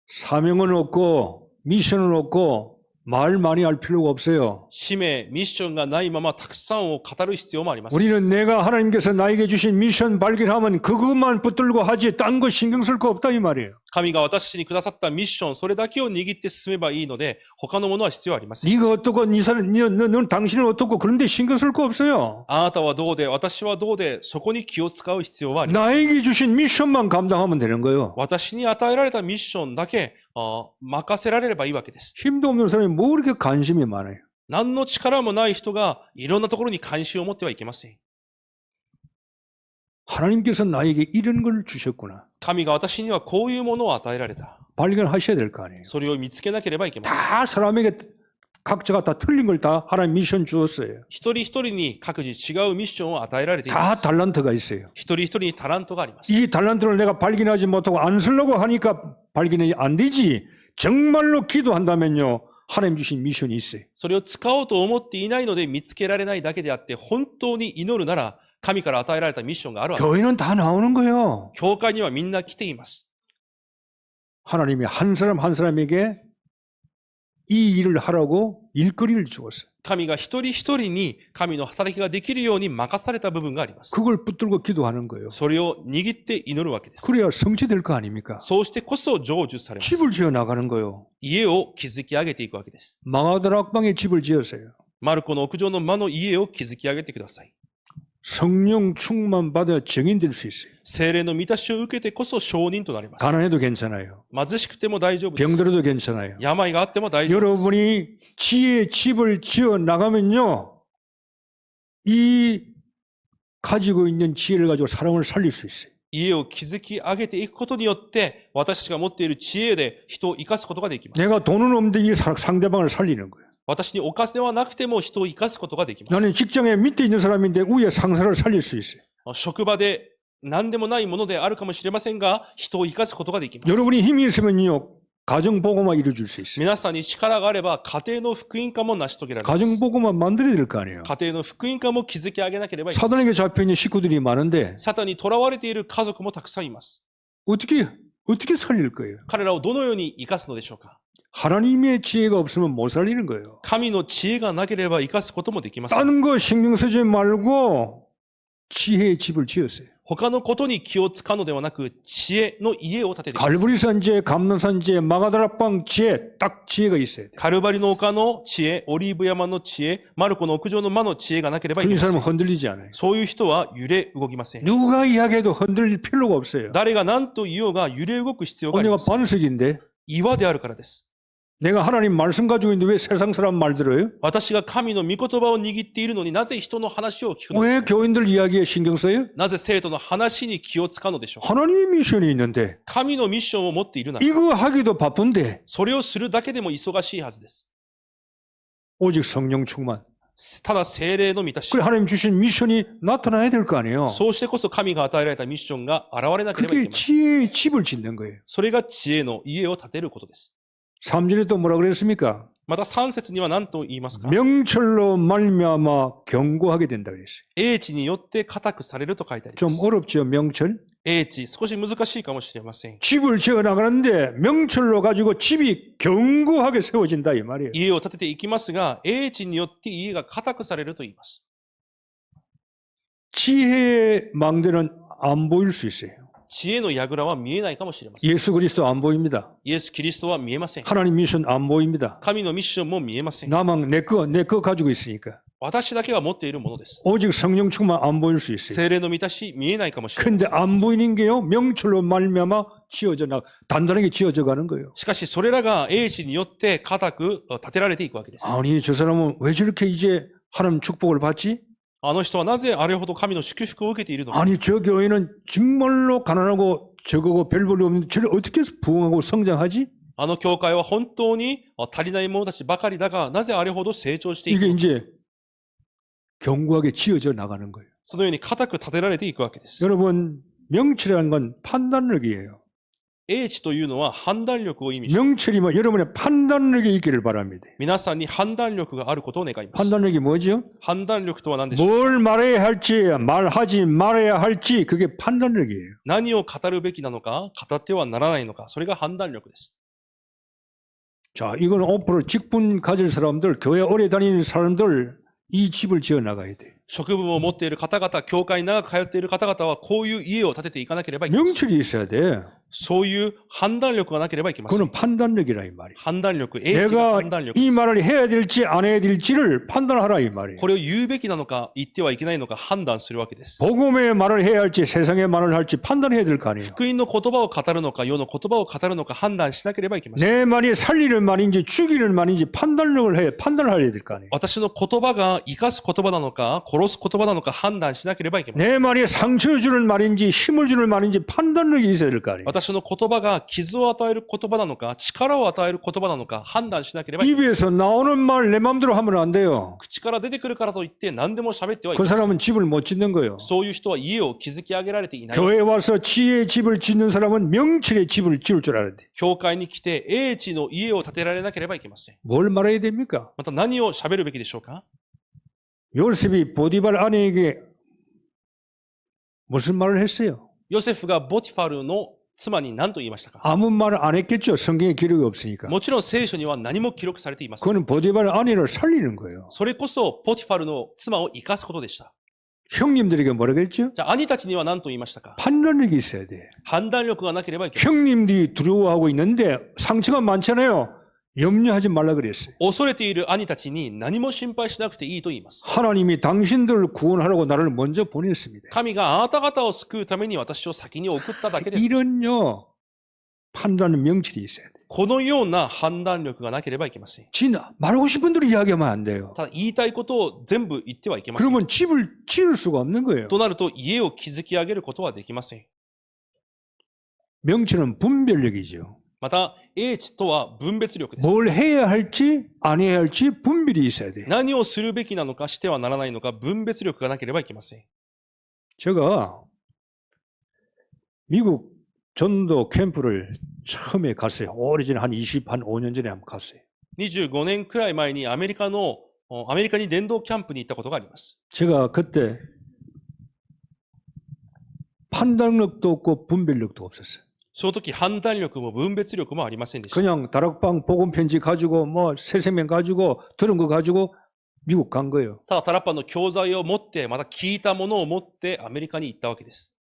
사명은 없고 미션은 없고 말 많이 할 필요가 없어요. 使命、ミッションがないままたくさんを語る必要もあります。 우리는 내가 하나님께서 나에게 주신 미션 발견하면 그것만 붙들고 하지 딴 거 신경 쓸 거 없다 이 말이에요. 神が私たちにくださったミッション、それだけを握って進めばいいので、他のものは必要ありません。 네가 어떻고 너 당신은 어떻고 그런데 신경 쓸 거 없어요. あなたはどうで、私はどうで、そこに気を使う必要はあります。 나에게 주신 미션만 감당하면 되는 거예요. 私に与えられたミッションだけ任せられればいいわけです。 힘도 없는 사람이 뭐 그렇게 관심이 많아요. 何の力もない人がいろんなところに関心を持ってはいけません。 하나님께서 나에게 이런 걸 주셨구나. 神が私にはこういうものを与えられた。 발견하셔야 될 거 아니에요. それを見つけなければいけません。 다 사람에게 각자가 다 틀린 걸 다 하나님 미션 주었어요. 一人一人に各自違うミッションを与えられていま 다 す。 달란트가 있어요. 一人一人にタラントがあります。 이 달란트를 내가 발견하지 못하고 안 쓰려고 하니까 발견이 안 되지. 정말로 기도한다면요. 하나님 주신 미션이 있어요. それを使おうと思っていないので見つけられないだけであって、本当に祈るなら、神から与えられたミッションがあるわけです。 교회는 다 나오는 거예요. 教会にはみんな来ています。 하나님이 한 사람 한 사람에게 이 일을 하라고 일거리를 주었어요. 神が一人一人に神の働きができるように任された部分があります。 그걸 붙들고 기도하는 거예요. それを握って祈るわけです。 그래야 성취될 거 아닙니까? そうしてこそ成就されます。 집을 지어 나가는 거예요. 家を築き上げていくわけです。 망하다락방에 집을 지었어요. マルコの屋上の間の家を築き上げてください。 성령 충만 받아 증인 될 수 있어요. 聖霊の満たしを受けてこそ証人となります。 가난해도 괜찮아요. 貧しくても大丈夫です。 병들어도 괜찮아요. 病があっても大丈夫です。 여러분이 지혜의 집을 지어 나가면요. 이 가지고 있는 지혜를 가지고 사람을 살릴 수 있어요. 家を築き上げていくことによって、私たちが持っている知恵で人を生かすことができます。 내가 돈은 없는데 이 상대방을 살리는 거예요. 私にお金はなくても人を生かすことができます。 나는 직장에 밑에 있는 사람인데 위에 상사를 살릴 수 있어요. 職場で何でもないものであるかもしれませんが、人を生かすことができます。 여러분이 힘이 있으면요, 가정보고만 이루어줄 수 있어요. 皆さんに力があれば、家庭の福音化も成し遂げられます。 가정보고만 만들어야 될 거 아니에요. 家庭の福音化も築き上げなければいけない。 사단에게 잡혀있는 식구들이 많은데 サタンに囚われている家族もたくさんいます。 어떻게 살릴 거예요? 彼らをどのように生かすのでしょうか。 하나님의 지혜가 없으면 못 살리는 거예요. 神の知恵がなければ生かすこともできません。 다른 거 신경 쓰지 말고 지혜의 집을 지었어요. 他のことに気を使うのではなく、知恵の家を建ててください。 갈보리산 지혜, 감난산 지혜, 마가다락방 지혜, 딱 지혜가 있어야 돼. カルバリの丘の知恵、オリーブ山の知恵、マルコの屋上の間の知恵がなければいけ 그런 ませ 사람은 ん。 흔들리지 않아요. そういう人は揺れ動きません。 누가 이야기해도 흔들릴 필요가 없어요. 誰が何と言おうが揺れ動く必要があり 내가 ます。 반석인데 岩であるからです。 내가 하나님 말씀 가지고 있는데 왜 세상 사람 말 들어요? 私が神の御言葉を握っているのになぜ人の話を聞くの 왜 교인들 이야기에 신경 써요? なぜ生徒の話に気を使うのでしょうか。 하나님의 미션이 있는데 神のミッションを持っているなら、 이거 하기도 바쁜데 それをするだけでも忙しいはずです。 오직 성령 충만. ただ精霊の満たし 그래 。 하나님 주신 미션이 나타나야 될 거 아니에요. そうしてこそ神が与えられたミッションが現れなければい 그게 けません。 지혜의 집을 짓는 거예요. それが知恵の家を建てることです。 3절에 또 뭐라 그랬습니까? また3節には何と言いますか。 명철로 말미암아 경고하게 된다 그랬어요. 英知によって固くされると書いてあり 좀 ます。 어렵죠, 명철? 英知、少し難しいかもしれません。 집을 지어 나가는데 명철로 가지고 집이 견고하게 세워진다 이 말이에요. 家を建てていきますが、英知によって家が固くされると言います。 지혜의 망대는 안 보일 수 있어요. 知恵の櫓は見えないかもしれません。 예수 그리스도 안 보입니다. イエス・キリストは見えません。 하나님 미션 안 보입니다. 神のミッションも見えません。 나만 내 거 가지고 있으니까. 私だけが持っているものです。 오직 성령 충만 안 보일 수 있어요. 精霊の満たし、見えないかもしれない。 근데 안 보이는 게요. 명철로 말미암아 지어져 나 단단하게 지어져 가는 거예요. しかし、それらが英知によって固く建てられていくわけです。 아니 저 사람은 왜 저렇게 이제 하나님 축복을 받지? あの人はなぜあれほど神の祝福を受けているのか。 아니 저 교회는 정말로 가난하고 저거고 별 볼이 없는데 저를 어떻게 해서 부흥하고 성장하지? あの教会は本当に足りない者たちばかりだが、なぜあれほど成長していく 이게 のか。 이제 견고하게 지어져 나가는 거예요. そのように固く建てられていくわけです。 여러분 명철이라는 건 판단력이에요. 英知というのは判断力を意味します。 명철이 뭐 여러분의 판단력이 있기를 바랍니다. 皆さんに判断力があることを願います。 판단력이 뭐죠? 判断力とは何でしょう。 뭘 말해야 할지 말하지 말아야 할지 그게 판단력이에요. 何を語るべきなのか、語ってはならないのか、それが判断力です。 자, 이건 앞으로 직분 가질 사람들, 교회 오래 다니는 사람들 이 집을 지어 나가야 돼. 職分を持っている方々、教会に長く通っている方々は、こういう家を建てていかなければいけません。 명철이 있어야 돼. そういう判断力がなければいけません。 그거는 판단력이라 이 말이에요. 判断力、英知が 내가 判断力 이 です。 말을 해야 될지 안 해야 될지를 판단하라 이 말이에요. これを言うべきなのか、言ってはいけないのか判断するわけです。 복음의 말을 해야 할지 세상의 말을 할지 판단해야 될 거 아니에요. 福音の言葉を語るのか、世の言葉を語るのか判断しなければいけません。 내 말이 살리는 말인지 죽이는 말인지 판단을 해야 될 거 아니에요. 私の言葉が生かす言葉なのか、殺す言葉なのか判断しなければいけません。 내 말이 상처 주는 말인지 힘을 주는 말인지 판단력이 있어야 될 거 아니에요. 私の言葉が傷を与える言葉なのか、力を与える言葉なのか判断しなければいけません。 입에서 나오는 말 내 마음대로 하면 안 돼요. 口から出てくるからといって何でも喋ってはいけ 그 ません。 사람은 집을 못 짓는 거예요. そういう人は家を築き上げられていない。 교회에 와서 지혜의 집을 짓는 사람은 명철의 집을 지을 줄 알아야 돼. 教会に来て英知の家を建てられなければいけません。 뭘 말해야 됩니까? また何を喋るべきでしょうか。 요셉이 보디발 아내에게 무슨 말을 했어요? ヨセフがボティファルの妻に何と言いましたか。 아무 말을 안 했겠죠. 성경에 기록이 없으니까. もちろん聖書には何も記録されていません。 그거는 보디발 아내를 살리는 거예요. それこそポティファルの妻を生かすことでした。 형님들에게 뭐라고 했죠? じゃあ兄たちには何と言いましたか。 판단력이 있어야 돼. 判断力がなければいけません。 형님들이 두려워하고 있는데 상처가 많잖아요. 염려하지 말라 그랬어요. 恐れている兄たちに何も心配しなくていいと言います。 하나님이 당신들을 구원하라고 나를 먼저 보냈습니다. 神があなた方を救うために私を先に送っただけです。 이런요 판단은 명철이 있어야 돼. このような判断力がなければいけません。 진짜 말하고 싶은 대로 이야기하면 안 돼요. ただ言いたいことを全部言ってはいけません。 그러면 집을 지을 수가 없는 거예요. となると家を築き上げることはできません。 명철은 분별력이죠. また、英知とは分別力です。 뭘 해야 할지 안 해야 할지 분별이 있어야 돼. 何をするべきなのかしてはならないのか分別力がなければいけません。 제가 미국 전도 캠프를 처음에 갔어요. 오래전에 한 5년 전에 한번 갔어요. 25年くらい前にアメリカに伝道キャンプに行ったことがあります。 제가 그때 판단력도 없고 분별력도 없었어요. その時判断力も分別力もありませんでした。 그냥 다락방 복음 편지 가지고 뭐 새생명 가지고 들은 거 가지고 미국 간 거예요. ただタラッパの教材を持って、また聞いたものを持ってアメリカに行ったわけです。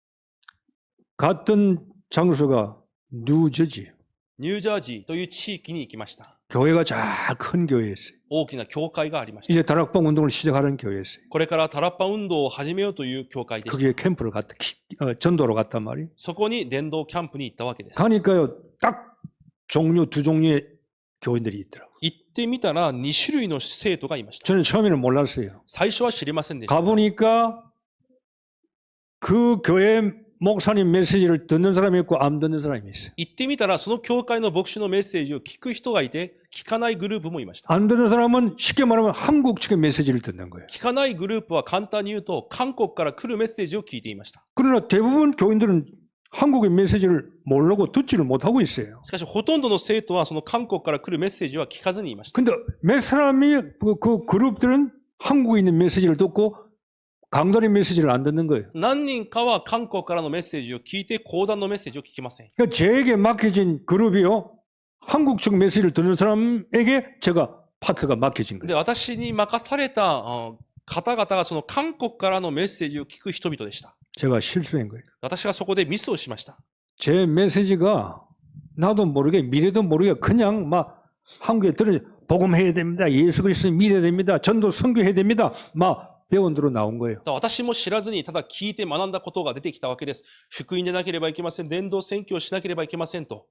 갔던 장소가 뉴저지. ニュージャージーという地域に行きました。 교회가 잘 큰 교회였어요. 大きな教会がありました。 이제 다락방 운동을 시작하는 교회였어요. これからタラッパ運動を始めようという教会でした。 거기에 캠프를 갔다 전도로 갔단 말이에요. そこに伝道キャンプに行ったわけです。 가니까요, 딱 두 종류의 교인들이 있더라고요. 行ってみたら2種類の生徒がいました。 저는 처음에는 몰랐어요. 最初は知りませんでした。 가보니까 그 교회 목사님 메시지를 듣는 사람이 있고 안 듣는 사람이 있어요. 行ってみたらその教会の牧師のメッセージを聞く人がいて、聞かないグループもいました。 안 듣는 사람은 쉽게 말하면 한국 측의 메시지를 듣는 거예요. 聞かないグループは簡単に言うと、韓国から来るメッセージを聞いていました。 그러나 대부분 교인들은 한국의 메시지를 모르고 듣지를 못하고 있어요. しかし、ほとんどの生徒はその韓国から来るメッセージは聞かずにいました。 근데 몇 사람이 그 그룹들은 한국에 있는 메시지를 듣고 강단의 메시지를 안 듣는 거예요. 何人かは韓国からのメッセージを聞いて、講談のメッセージを聞きません。 그러니까 저에게 맡겨진 그룹이요. 한국 측 메시지를 듣는 사람에게 제가 파트가 맡겨진 で、 거예요. 私に任された方々がその韓国からのメッセージを聞く人々でした。 제가 실수한 거예요. 私がそこでミスをしました。 제 메시지가 나도 모르게 미래도 모르게 그냥 막 한국에 들은 복음해야 됩니다. 예수 그리스도 믿어야 됩니다. 전도 선교해야 됩니다. 막 배원대로 나온 거예요. 私も知らずにただ聞いて学んだことが出てきたわけです。福音でなければいけません。伝道宣教しなければいけませんと。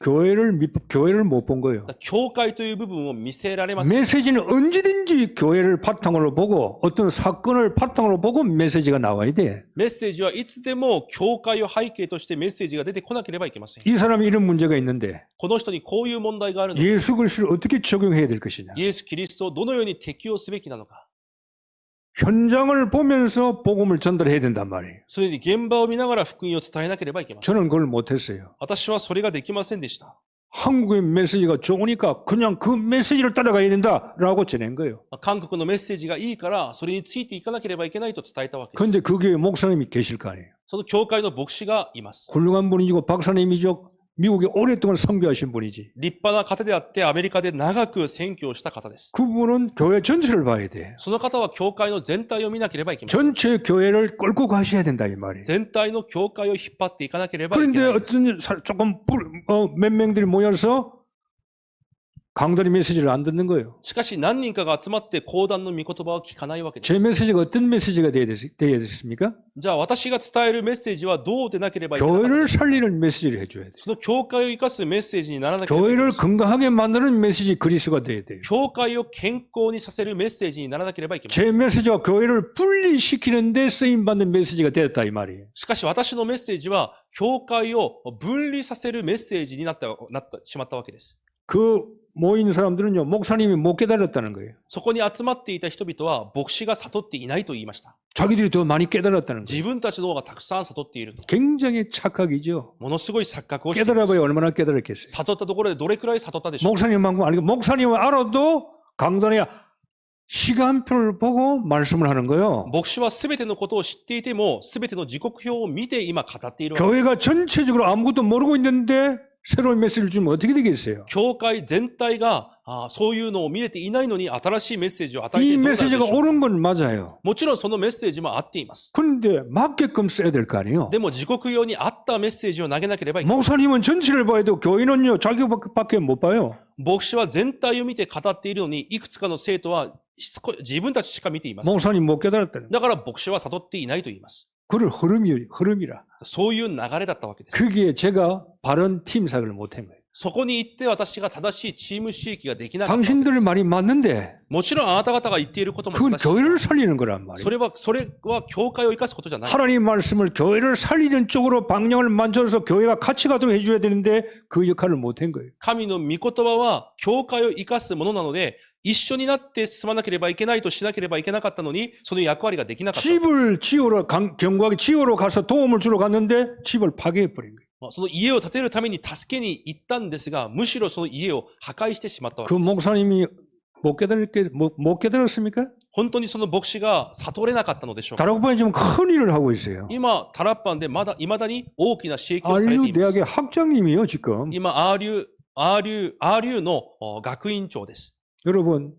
교회를 못 본 거예요. 教会という部分を見せられません。 메시지는 언제든지 교회를 바탕으로 보고 어떤 사건을 바탕으로 보고 메시지가 나와야 돼. メッセージはいつでも教会を背景としてメッセージが出てこなければいけません。 이 사람이 이런 문제가 있는데 この人にこういう問題があるので、 예수 그리스도를 어떻게 적용해야 될 것이냐. イエス・キリストをどのように適用すべきなのか。 현장을 보면서 복음을 전달해야 된단 말이에요. それに現場を見ながら福音を伝えなければいけません。 저는 그걸 못했어요. 私はそれができませんでした。 한국의 메시지가 좋으니까 그냥 그 메시지를 따라가야 된다라고 전한 거예요. 韓国のメッセージがいいから、それについていかなければいけないと伝えたわけです。 그런데 그 교회 목사님이 계실 거 아니에요. その教会の牧師がいます。 훌륭한 분이고 박사님이죠. 미국에 오랫동안 선교하신 분이지. 立派な方であって、アメリカで長く宣教した方です。 그분은 교회 전체를 봐야 돼. その方は教会の全体を見なければいけません。 전체 교회를 끌고 가셔야 된다 이 말이에요. 全体の教会を引っ張っていかなければいけ 그런데 ないです。 어떤 조금 몇 명들이 모여서 강단의 메시지를 안 듣는 거예요. しかし何人かが集まって講談の御言葉を聞かないわけです。 제 메시지가 어떤 메시지가 되어야 됐습니까? じゃあ私が伝えるメッセージはどうでなければいけないか。 교회를 살리는 메시지를 해줘야 돼요. その教会を生かすメッセージにならなければいけない 교회를 です。 건강하게 만드는 메시지 그리스도가 돼야 돼요. 教会を健康にさせるメッセージにならなければいけません。 제 메시지와 교회를 분리시키는 데 쓰임받는 메시지가 되었다 이 말이에요. しかし私のメッセージは教会を分離させるメッセージになってしまったわけです。 그 모인 사람들은요, 목사님이 못 깨달았다는 거예요. そこに集まっていた人々は牧師が悟っていないと言いました。 자기들이 더 많이 깨달았다는 거예요. 自分たちの方がたくさん悟っていると。 굉장히 착각이죠. ものすごい錯覚をしています。 깨달아봐야 얼마나 깨달았겠어요. 悟ったところでどれくらい悟ったでしょう。 목사님만큼 아니고 목사님은 알아도 강단에 시간표를 보고 말씀을 하는 거예요. 牧師は全てのことを知っていても、全ての時刻表を見て今語っているわけです。 교회가 전체적으로 아무것도 모르고 있는데 새로운 메시지를 주면 어떻게 되겠어요? 教会全体がそういうのを見れていないのに新しいメッセージを与えて 이 どうなるでし 메시지가 ょう。 옳은 건 맞아요. もちろんそのメッセージも合っています。 근데 맞게끔 써야 될 거 아니에요? でも時刻表に合ったメッセージを投げなければいけない。 목사님은 전체를 봐야 되고 교인은요 자기밖에 못 봐요. 牧師は全体を見て語っているのに、いくつかの生徒は自分たちしか見ています。 목사님 못 깨달았다는. だから牧師は悟っていないと言います。 그럴 흐름이라. そういう流れだったわけです。 그게 제가 바른 팀 사역을 못한 거예요. そこに行って私が正しいチーム刺激ができなかったわけです。 당신들 말이 맞는데 もちろんあなた方が言っていることも 그건 正しい。 교회를 살리는 거란 そ 말이에요. れは教会を生かすことじゃない。 하나님 말씀을 교회를 살리는 쪽으로 방향을 만들어서 교회가 같이 가도록 해줘야 되는데 그 역할을 못한 거예요. 神の御言葉は教会を生かすものなので、一緒になって進まなければいけないとしなければいけなかったのに、その役割ができなかった。 집을 지으러 경고하게 지으러 가서 도움을 주러 갔는데 집을 파괴해 버린 거예요. その家を建てるために助けに行ったんですが、むしろその家を破壊してしまったわけ 그 です。 목사님이 못 깨달았습니까? 本当にその牧師が悟れなかったのでしょうか。 다락방에 지금 큰 일을 하고 있어요. 今、タラッパンで未だに大きな刺激をされてい RU ます。 대학의 학장님이요 지금. 今、RUの学院長です。 여러분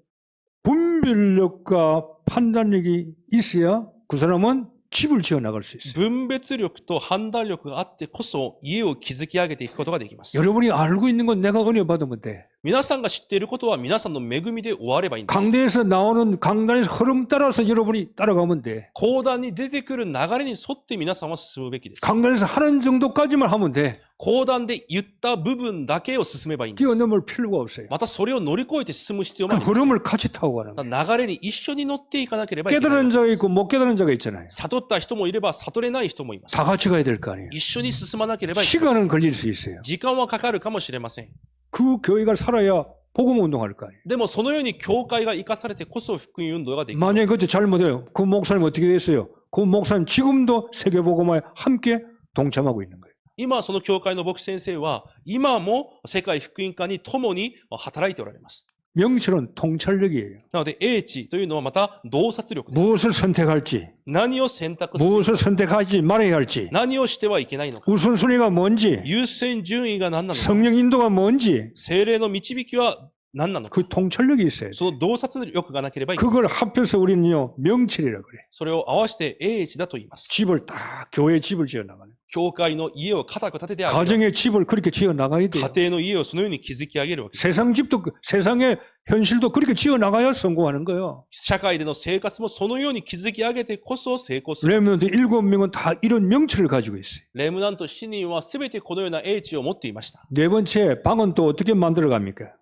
분별력과 판단력이 있어야 그 사람은 집을 지어 나갈 수 있어요. 分別力と判断力があってこそ家を築き上げていくことができます。 여러분이 알고 있는 건 내가 은혜 받으면 돼. 皆さんが知っていることは皆さんの恵みで終わればいいんです。 강단에서 나오는 강단에서 흐름 따라서 여러분이 따라가면 돼. 講談に出てくる流れに沿って皆さんは進むべきです。 강단에서 하는 정도까지만 하면 돼. 講談で言った部分だけを進めばいいんです。 뛰어넘을 필요가 없어요. またそれを乗り越えて進む必要も 그 あります。 흐름을 같이 타고 가는 거예요. 流れに一緒に乗っていかなければいけない。 깨달은 자가 있고 못 깨달은 자가 있잖아요. 悟った人もいれば悟れない人もいます。 다 같이 가야 될 거 아니에요. 一緒に進まなければいけない。 시간은 걸릴 수 있어요. 時間はかかるかもしれません。 그 교회가 살아야 복음 운동할 거 아니에요. でもそのように教会が生かされてこそ福音運動ができる。 만약에 그때 잘못해요. 그 목사님 어떻게 됐어요? 그 목사님 지금도 세계복음화에 함께 동참하고 있는 거예요. 今その教会の牧師先生は今も世界福音化に共に働いておられます。 명철은 통찰력이에요. なので英知というのはまた洞察力です。 무엇을 선택할지, 何を選択する、 무엇을 선택하지 말아야 할지, 何をしてはいけないのか、 우선순위가 뭔지, 優先順位が何なのか、 성령 인도가 뭔지 聖霊の導きは何なのか、 그 통찰력이 있어요. その洞察力がなければいけない。 그걸 합해서 우리는요 명철이라 그래. それを合わせて英知だと言います。 집을 딱 교회 집을 지어 나가는. 教会の家を固く建ててあげる。 가정의 집을 그렇게 지어 나가야 돼요. 家庭の家をそのように築き上げるわけです。 세상 집도 세상의 현실도 그렇게 지어 나가야 성공하는 거예요. 社会での生活もそのように築き上げてこそ成功する。 레몬드 7명은 다 이런 명철을 가지고 있어요. レムナント7人は全てこのような英知を持っていました。 네 번째 방은 또 어떻게 만들어 갑니까?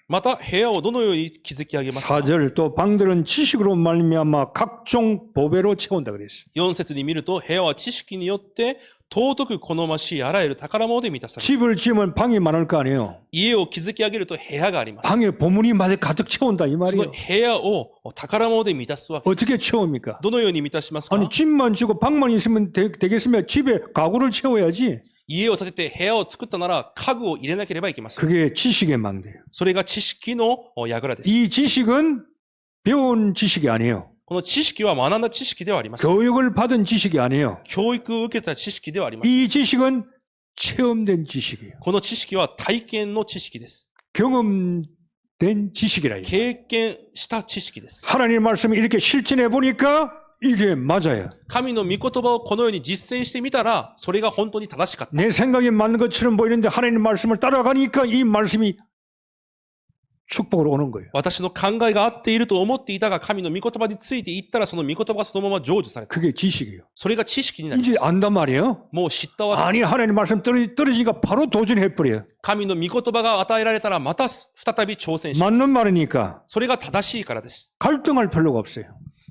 また部屋をどのように築き上げますか。 4절 또 방들은 지식으로 말미암아 각종 보배로 채운다 그랬어요. 4節に見ると部屋は知識によって尊く好ましいあらゆる宝物で満たされる。 집을 지으면 방이 많을 거 아니에요. 家を築き上げると部屋があります。 방에 보물이 마저 가득 채운다 이 その 말이에요. 部屋を宝物で満たすわけ。 어떻게 채웁니까? どのように満たしますか。 아니 집만 지고 방만 있으면 되겠으면 집에 가구를 채워야지. 家を建てて部屋を作ったなら家具を入れなければいけません。 그게 지식의 망대예요. それが知識の櫓です。 이 지식은 배운 지식이 아니에요. この知識は学んだ知識ではありません。 교육을 받은 지식이 아니에요. 教育を受けた知識ではありません。 이 지식은 체험된 지식이에요. この知識は体験の知識です。 경험된 지식이라 해요. 経験した知識です。 하나님 말씀을 이렇게 실천해 보니까 이게 맞아요. 神の御言葉をこのように実践してみたら、それが本当に正しかった。 내 생각이 맞는 것처럼 보이는데 하나님 말씀을 따라가니까 이 말씀이 축복으로 오는 거예요. 私の考えが合っていると思っていたが、神の御言葉についていったら、その御言葉がそのまま成就された。 그게 지식이에요. それが知識になり 이제 ます。 안단 말이에요. もう知ったわけ 아니 です。 하나님 말씀 떨어지니까 바로 도전해버려요. 神の御言葉が与えられたら、また再び挑戦します。 맞는 말이니까 それが正しいからです。 갈등할 필요가 없어요.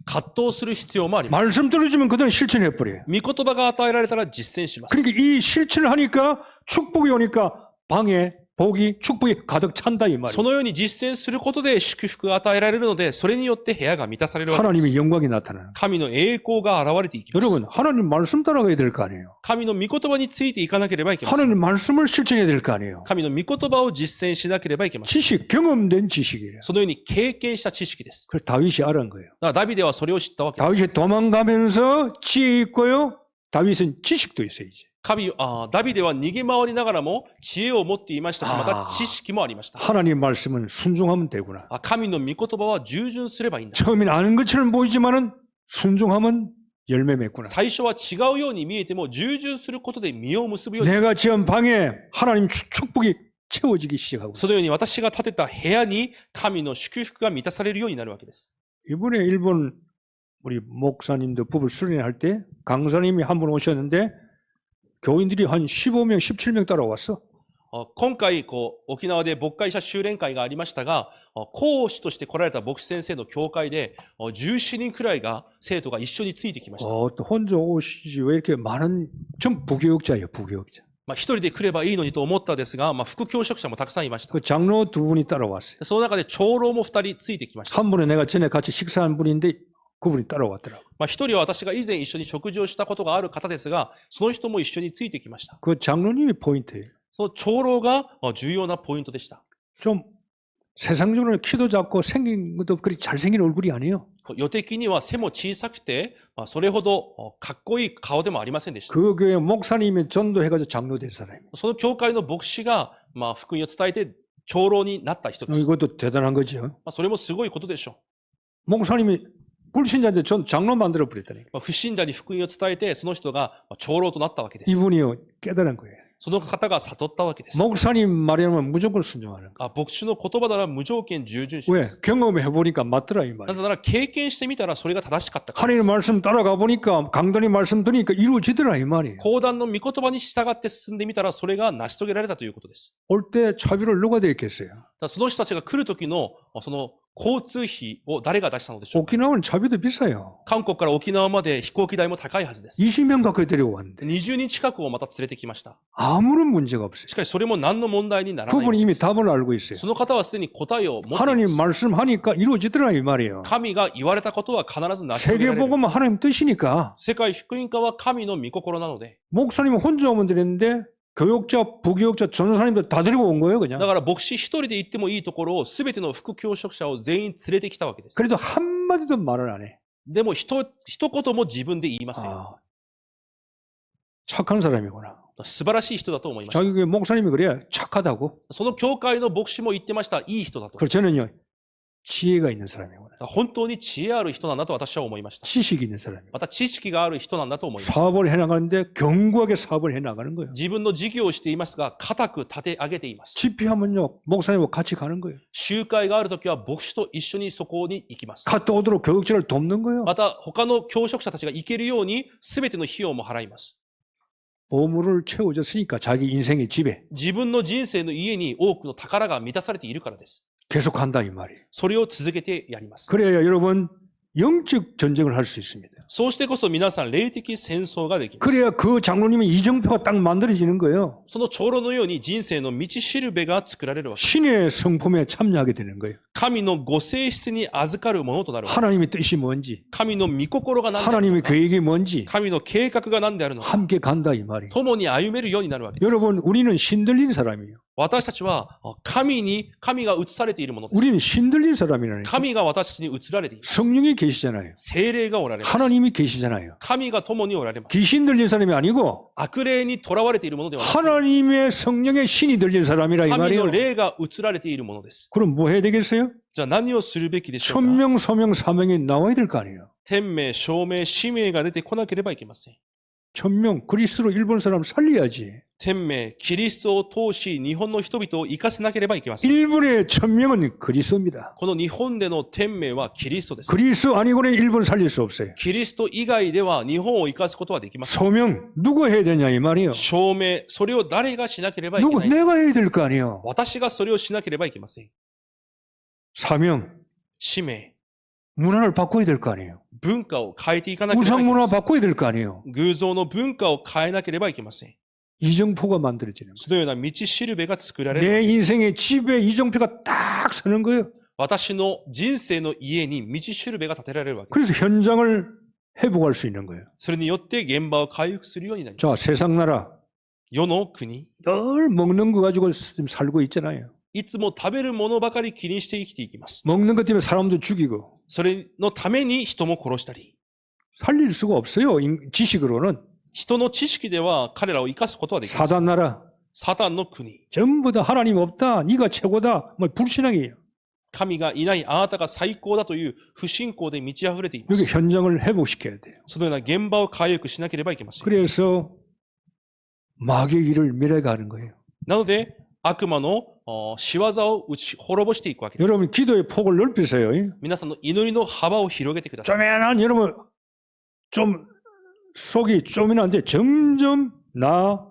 葛藤する必要もあります。 말씀 떨어지면 그대로 실천해버려요. 御言葉が与えられたら実践します。 그러니까 이 실천을 하니까 축복이 오니까 방에 복이 축복이 가득 찬다 이 そ 말이에요. のように実践することで祝福が与えられるので、それによって部屋が満たされるわけです。 하나님의 영광이 나타나는 거예요. 神の栄光が現れていきます。 여러분 하나님 말씀 따라가야 될 거 아니에요. 神の御言葉についていかなければいけません。 하나님 말씀을 실천해야 될 거 아니에요. 神の御言葉を実践しなければいけません。 지식, 경험된 지식이에요. そのように経験した知識です。 그래서 다윗이 알은 거예요. だからダビデはそれを知ったわけです。 다윗이 도망가면서 지혜 있고요. 다윗은 지식도 있어요 이제. ダビデは逃げ回りながらも知恵を持っていましたし、また知識もありました。 하나님 말씀은 순종하면 되구나. 神の御言葉は従順すればいいんだ。 처음엔 아는 것처럼 보이지만은 순종하면 열매 맺구나. 最初は違うように見えても従順することで実を結ぶように。 내가 지은 방에 하나님 축복이 채워지기 시작하고. そのように私が建てた部屋に神の祝福が満たされるようになるわけです。 이번에 일본 우리 목사님들 부부 수련할 때 강사님이 한 분 오셨는데 교인들이 한 15명, 17명 따라왔어. 今回、沖縄で牧会者修練会がありましたが、講師として来られた牧師先生の教会で、17人くらいが、生徒が一緒についてきました。 또 혼자 오시지 왜 이렇게 많은 전 부교육자예요, 부교육자. 一人で来ればいいのにと思ったんですが、副教職者もたくさんいました。 그 장로 두 분이 따라왔어요. その中で長老も二人ついてきました。 한 분은 내가 전에 같이 식사한 분인데 그분이 따라왔더라고요. 一人は私が以前一緒に食事をしたことがある方ですが、その人も一緒についてきました。 그 장로님이 포인트예요. その長老が重要なポイントでした。 좀 세상적으로 키도 작고 생긴 것도 그리 잘생긴 얼굴이 아니에요. 予的には背も小さくて、それほどかっこいい顔でもありませんでした。 그 교회 목사님이 전도해가지고 장로 된 사람이에요. その教会の牧師が、福音を伝えて長老になった人です。 이것도 대단한 거죠. それもすごいことでしょ 목사님이 불신자인데 전 장로 만들어 버렸다니까. う。不信者に福音を伝えて、その人が長老となったわけです。 이분이요 깨달은 거예요. その方が悟ったわけです。 목사님 말이면 무조건 순종하는 거예요. 牧師の言葉なら無条件従順しま 왜? す。 경험해 보니까 맞더라 이 な 말이에요. ぜなら経験してみたらそれが正しかったからで 하나님 す。 말씀 따라가 보니까 강단이 말씀 들으니까 이루어지더라 이 말이에요. 講談の御言葉に従って進んでみたらそれが成し遂げられたということです。 올 때 차비를 누가 대겠어요? だからその人たちが来る時のその交通費を誰が出したのでしょうか。 오키나와는 차비도 비싸요. 韓国から沖縄まで飛行機代も高いはずです。 20명 가까이 데리고 왔는데 20人近くをまた連れてきました。 아무런 문제가 없어요. しかしそれも何の問題にならない。 그분이 이미 답을 알고 있어요. その方はすでに答えを持っていま 하나님 す。 말씀하니까 이루어지더라 이 말이에요. 神が言われたことは必ず成し遂げられる。 세계복음은 하나님 뜻이니까 世界福音化は神の御心なので。 목사님은 혼자 오면 되는데 교육자, 부교육자, 전도사님들 다 데리고 온 거예요 だ 그냥. から牧師一人で行ってもいいところを全ての副教職者を全員連れてきたわけです。 그래도 한마디도 말을 안 해. でも一言も自分で言いません。 아, 착한 사람이구나. 素晴らしい人だと思いました。 자기 교회 목사님이 그래요. 착하다고. その教会の牧師も言ってました。いい人だと。 그래서 저는요. 지혜가 있는 사람이구나. 本当に知恵ある人なんだと私は思いました。 지식이 있는 사람이구나. また知識がある人なんだと思いました。 사업을 해나가는데 견고하게 사업을 해나가는 거예요. 自分の事業をしていますが、固く立て上げています。 집회하면요. 목사님과 같이 가는 거예요. 集会があるときは牧師と一緒にそこに行きます。 갔다 오도록 교육자를 돕는 거예요. また他の教職者たちが行けるように全ての費用も払います。 보물을 채워졌으니까 자기 인생의 집에 自分の人生の家に多くの宝が満たされているからです。 계속한다 이 말이에요. それを続けてやります。 그래야 여러분 영적 전쟁을 할 수 있습니다. そうしてこそ皆さん霊的戦争ができます。 그래야 그 장로님의 이정표가 딱 만들어지는 거예요. その長老のように人生の道しるべが作られるわけです。 신의 성품에 참여하게 되는 거예요. 神のご性質に預かるものとなるわけです。 하나님의 뜻이 뭔지, 神の御心が何であるの 하나님의 か、 계획이 뭔지 神の計画が何であるのか、 함께 간다 이 말이에요. 共に歩めるようになるわけです。 여러분 우리는 신들린 사람이에요. 私たちは神が映されているものです。 우리는 신들린 사람이라니까. 神が私たちに映られています。 성령이 계시잖아요. 聖霊がおられます。 하나님이 계시잖아요. 神が共におられます。 귀신 들린 사람이 아니고 悪霊に囚われているものではなく、 하나님의 성령의 신이 들린 사람이라 이 神 말이에요. の霊が映られているものです。 그럼 뭐 해야 되겠어요? じゃあ何をするべきでしょうか。 천명, 소명, 사명이 나와야 될 거 아니에요. 天命、証明、使命が出てこなければいけません。 천명, 그리스도로 일본 사람 살려야지. 天命、キリストを通し日本の人々を生かせなければいけません。 일본의 천명은 그리스도입니다. この日本での天命はキリストです。 그리스도 아니고는 일본 살릴 수 없어요. キリスト以外では日本を生かすことはできません。 소명, 누가 해야 되냐 이 말이에요. 証明、それを誰がしなければいけ 누구 ない。 내가 해야 될 거 아니에요. 私がそれをしなければいけません。 사명, 使命、 문화를 바꿔야 될 거 아니에요. 文化を変えていかなければいけ 우상 ま 문화 せん。 바꿔야 될 거 아니에요. 偶像の文化を変えなければいけません。 이정표가 만들어지는 そのような道しるべが作られ 거예요. る。 내 인생의 집에 이정표가 딱 서는 거예요. 私の人生の家に道しるべが立てられるわけです。 그래서 현장을 회복할 수 있는 거예요. それによって現場を回復するようになり 자, ます。 세상 나라 世の国、 늘 먹는 거 가지고 지금 살고 있잖아요. いつも食べるものばかり気にして生きていきます。 먹는 것 때문에 사람도 죽이고 それのために人も殺したり、 살릴 수가 없어요. 지식으로는. 人の知識では彼らを生かすことはできません。 사단 나라. サタンの国。 전부 다 하나님 없다. 네가 최고다. 뭐 불신앙이에요. 神がいないあなたが最高だという不信仰で満ち溢れていま 여기 す。 현장을 회복시켜야 돼요. そのような現場を回復しなければいけません。 그래서 마귀의 일을 밀어가는 거예요. なので、悪魔の仕業を滅ぼしていくわけです。 여러분 기도의 폭을 넓히세요. 皆さんの祈りの幅を広げてください。 쪼매난 여러분 좀 속이 쪼매난데 점점 나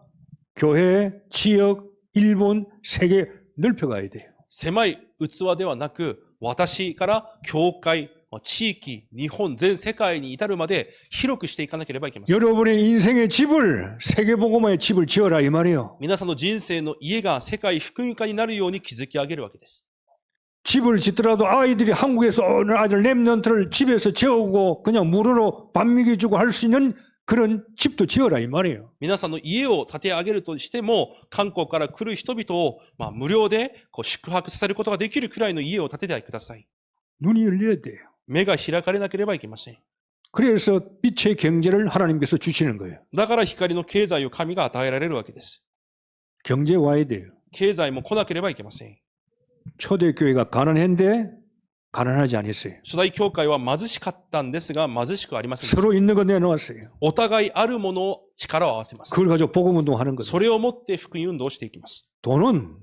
교회, 지역, 일본, 세계 넓혀가야 돼요. 狭い器ではなく、私から教会、地域、日本、全世界に至るまで広くしていかなければいけません。 여러분의 인생의 집을 세계복음화의 집을 지어라 이 말이에요. 皆さんの人生の家が世界福音化になるように築き上げるわけです。 집을 짓더라도 아이들이 한국에서 어느 아이들 랩런트를 집에서 재우고 그냥 무료로 밥 먹여주고 할 수 있는 그런 집도 지어라 이 말이에요. 皆さんの家を建て上げるとしても、韓国から来る人々を、無料で宿泊させることができるくらいの家を建ててください。 눈이 열려야 돼요. 目が開かれなければいけません。 그래서 빛의 경제를 하나님께서 주시는 거예요. だから光の経済を神が与えられるわけです。 경제 와야 돼요. 経済も来なければいけません。 초대교회가 가난했는데 가난하지 않았어요. 初代教会は貧しかったんですが、貧しくありませんでした。 서로 있는 거 내놓았어요. お互いあるものを力を合わせます。 그걸 가지고 복음운동하는 거죠. それをもって福音運動をしていきます。 돈은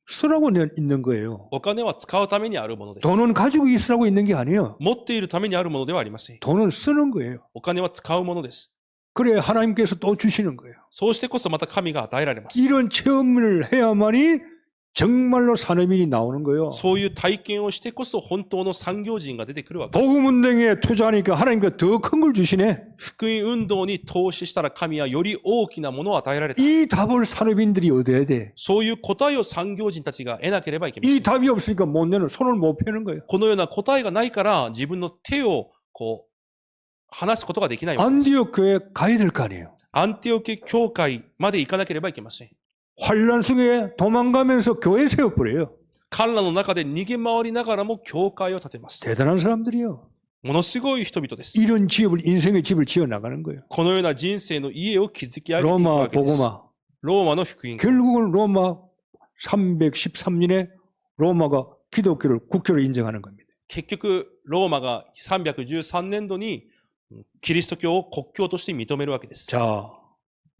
쓰라고 있는 거예요. お金は使うためにあるものです。 돈은 가지고 있으라고 있는 게 아니에요. 持っているためにあるものではありません。 돈은 쓰는 거예요. お金は使うものです。 그래 하나님께서 또 주시는 거예요. そうしてこそまた神が与えられます。 이런 체험을 해야만이 정말로 산업인이 나오는 거예요. そういう体験をしてこそ本当の産業人が出てくるわけです。 복음운동에 투자하니까 하나님께서 더 큰 걸 주시네. 福音運動に投資したら神はより大きなものを与えられた。 이 답을 산업인들이 얻어야 돼. そういう答えを産業人たちが得なければいけませ 이 ん。 답이 없으니까 못 내는 손을 못 펴는 거예요. このような答えがないから自分の手を離すことができないわけです。 안디옥 교회에 가야 될 거 아니에요. アンティオケ教会まで行かなければいけません。 환란 속에 도망가면서 교회 세워버려요. 観覧の中で逃げ回りながらも教会を建てます。 대단한 사람들이요. ものすごい人々です。 이런 집을 인생의 집을 지어 나가는 거예요. このような人生の家を築き上げていく 로마 わけです。 복음화. ローマの福音。 결국은 로마 313년에 로마가 기독교를 국교로 인정하는 겁니다. 結局、ローマが313年度にキリスト教を国教として認めるわけです。 자,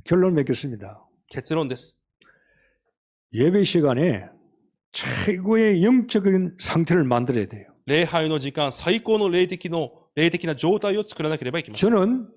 결론 맺겠습니다. 結論です。 예배 시간에 최고의 영적인 상태를 만들어야 돼요. 礼拝の時間、最高の霊的な状態を作らなければいけません。 저는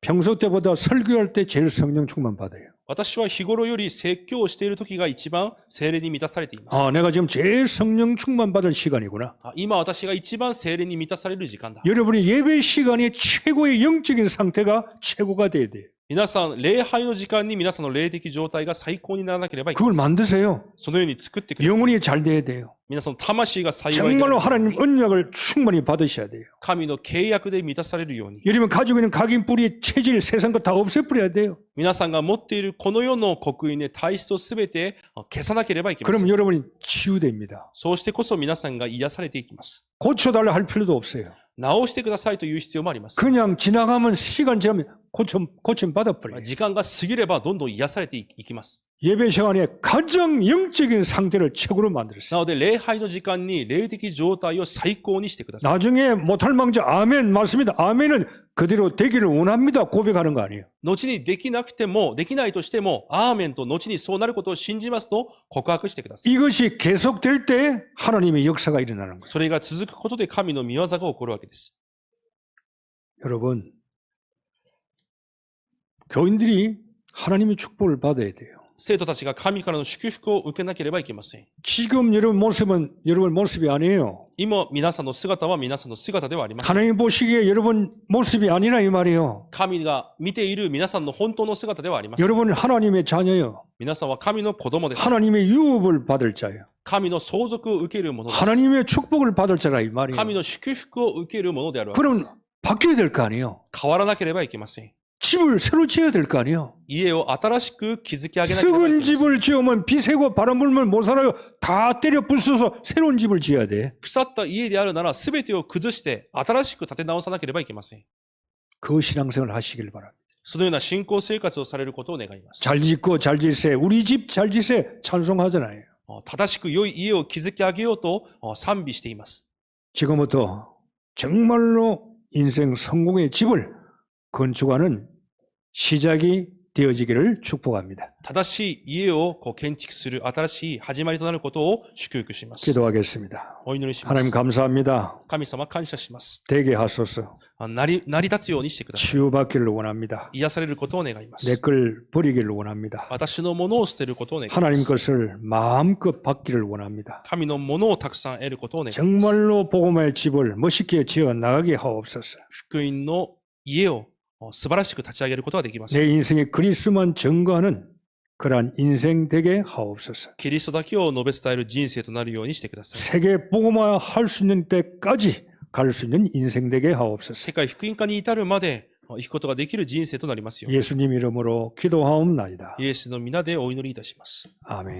평소 때보다 설교할 때 제일 성령 충만 받아요. 私は日頃より説教をしている時が一番聖霊に満たされています。 아, 내가 지금 제일 성령 충만 받을 시간이구나. 今私が一番聖霊に満たされる時間だ。 여러분이 예배 시간이 최고의 영적인 상태가 최고가 돼야 돼요. 皆さん、礼拝の時間に皆さんの霊的状態が最高にならなければいけ 그걸 ません。 만드세요. そのように作ってください。 영혼이 잘 돼야 돼요. 皆さんの魂が幸いである 정말로 하나님 언약을 충분히 받으셔야 돼요. 神の契約で満たされるように。 여러분 가지고 있는 각인 뿌리, 체질, 세상 것 다 없애버려야 돼요. 皆さんが持っているこの世の刻印で体質をすべて消さなければいけませ 그럼 ん。 여러분이 치유됩니다. そうしてこそ皆さんが癒されていきます。 고쳐달라 할 필요도 없어요. 直してくださいという必要もあります。 그냥 지나가면 시간 지나면 고침 받아버려요. 時間が過ぎればどんどん癒されていきます。 예배 시간에 가장 영적인 상태를 최고로 만들었어요. なので礼拝の時間に霊的状態を最高にしてください。 나중에 못할 망정 아멘 맞습니다. 아멘은 그대로 되기를 원합니다. 고백하는 거 아니에요. 後にできなくても、できないとしても、アーメンと後にそうなることを信じますと告白してください。 이것이 계속될 때 하나님의 역사가 일어나는 거예요. それが続くことで神の御業が起こるわけです。 여러분, 교인들이 하나님의 축복을 받아야 돼요. 生徒たちが神からの祝福を受けなければいけません。 지금 여러분 모습은 여러분 모습이 아니에요. 今、皆さんの姿は皆さんの姿ではありません。 하나님 보시기에 여러분 모습이 아니라 이 말이에요. 神が見ている皆さんの本当の姿ではありません。 여러분은 하나님의 자녀예요. 皆さんは神の子供です。 하나님의 유업을 받을 자예요. 神の相続を受けるものです。 하나님의 축복을 받을 자라 이 말이에요. 神の祝福を受けるものであるわけで 그럼 す。 바뀌어야 될 거 아니에요. 変わらなければいけません。 집을 새로 지어야 될 거 아니에요. 家を新しく築き上げなければいけ 썩은 ません。 집을 지으면 비 새고 바람 불면 못 살아요. 다 때려 부숴서 새로운 집을 지어야 돼. 腐った家であるなら全てを崩して新しく建て直さなければいけません。 그 신앙생활을 하시길 바랍니다. そのような信仰生活をされることを願います。 잘 짓고 잘 짓세. 우리 집 잘 짓세. 찬송하잖아요. 正しく良い家を築き上げようと賛美しています。 지금부터 정말로 인생 성공의 집을 건축하는 시작이 되어지기를 축복합니다. 正しい家を建築する新しい始まりとなることを祝福します。 기도하겠습니다. お祈りしま 하나님 す。 감사합니다. 神様感謝します。 되게 하소서. 成り立つようにしてください。 치유받기를 원합니다. 癒されることを願いま 내 す。 걸 버리기를 원합니다. 私のものを捨てることを願いま 하나님 す。 것을 마음껏 받기를 원합니다. 神のものをたくさん得ることを願います。 정말로 복음의 집을 멋있게 지어 나가게 하옵소서. 福音の家を素晴らしく立ち上げることができます。 내 인생에 그리스도만 증거하는 그러한 인생 되게 하옵소서. キリストだけを述べ伝える人生となるようにしてください。 세계 복음화 할 수 있는 때까지 갈 수 있는 인생 되게 하옵소서. 世界福音化に至るまで行くことができる人生となりますように。 예수님 이름으로 기도하옵나이다. イエスの皆でお祈りいたします。 아멘.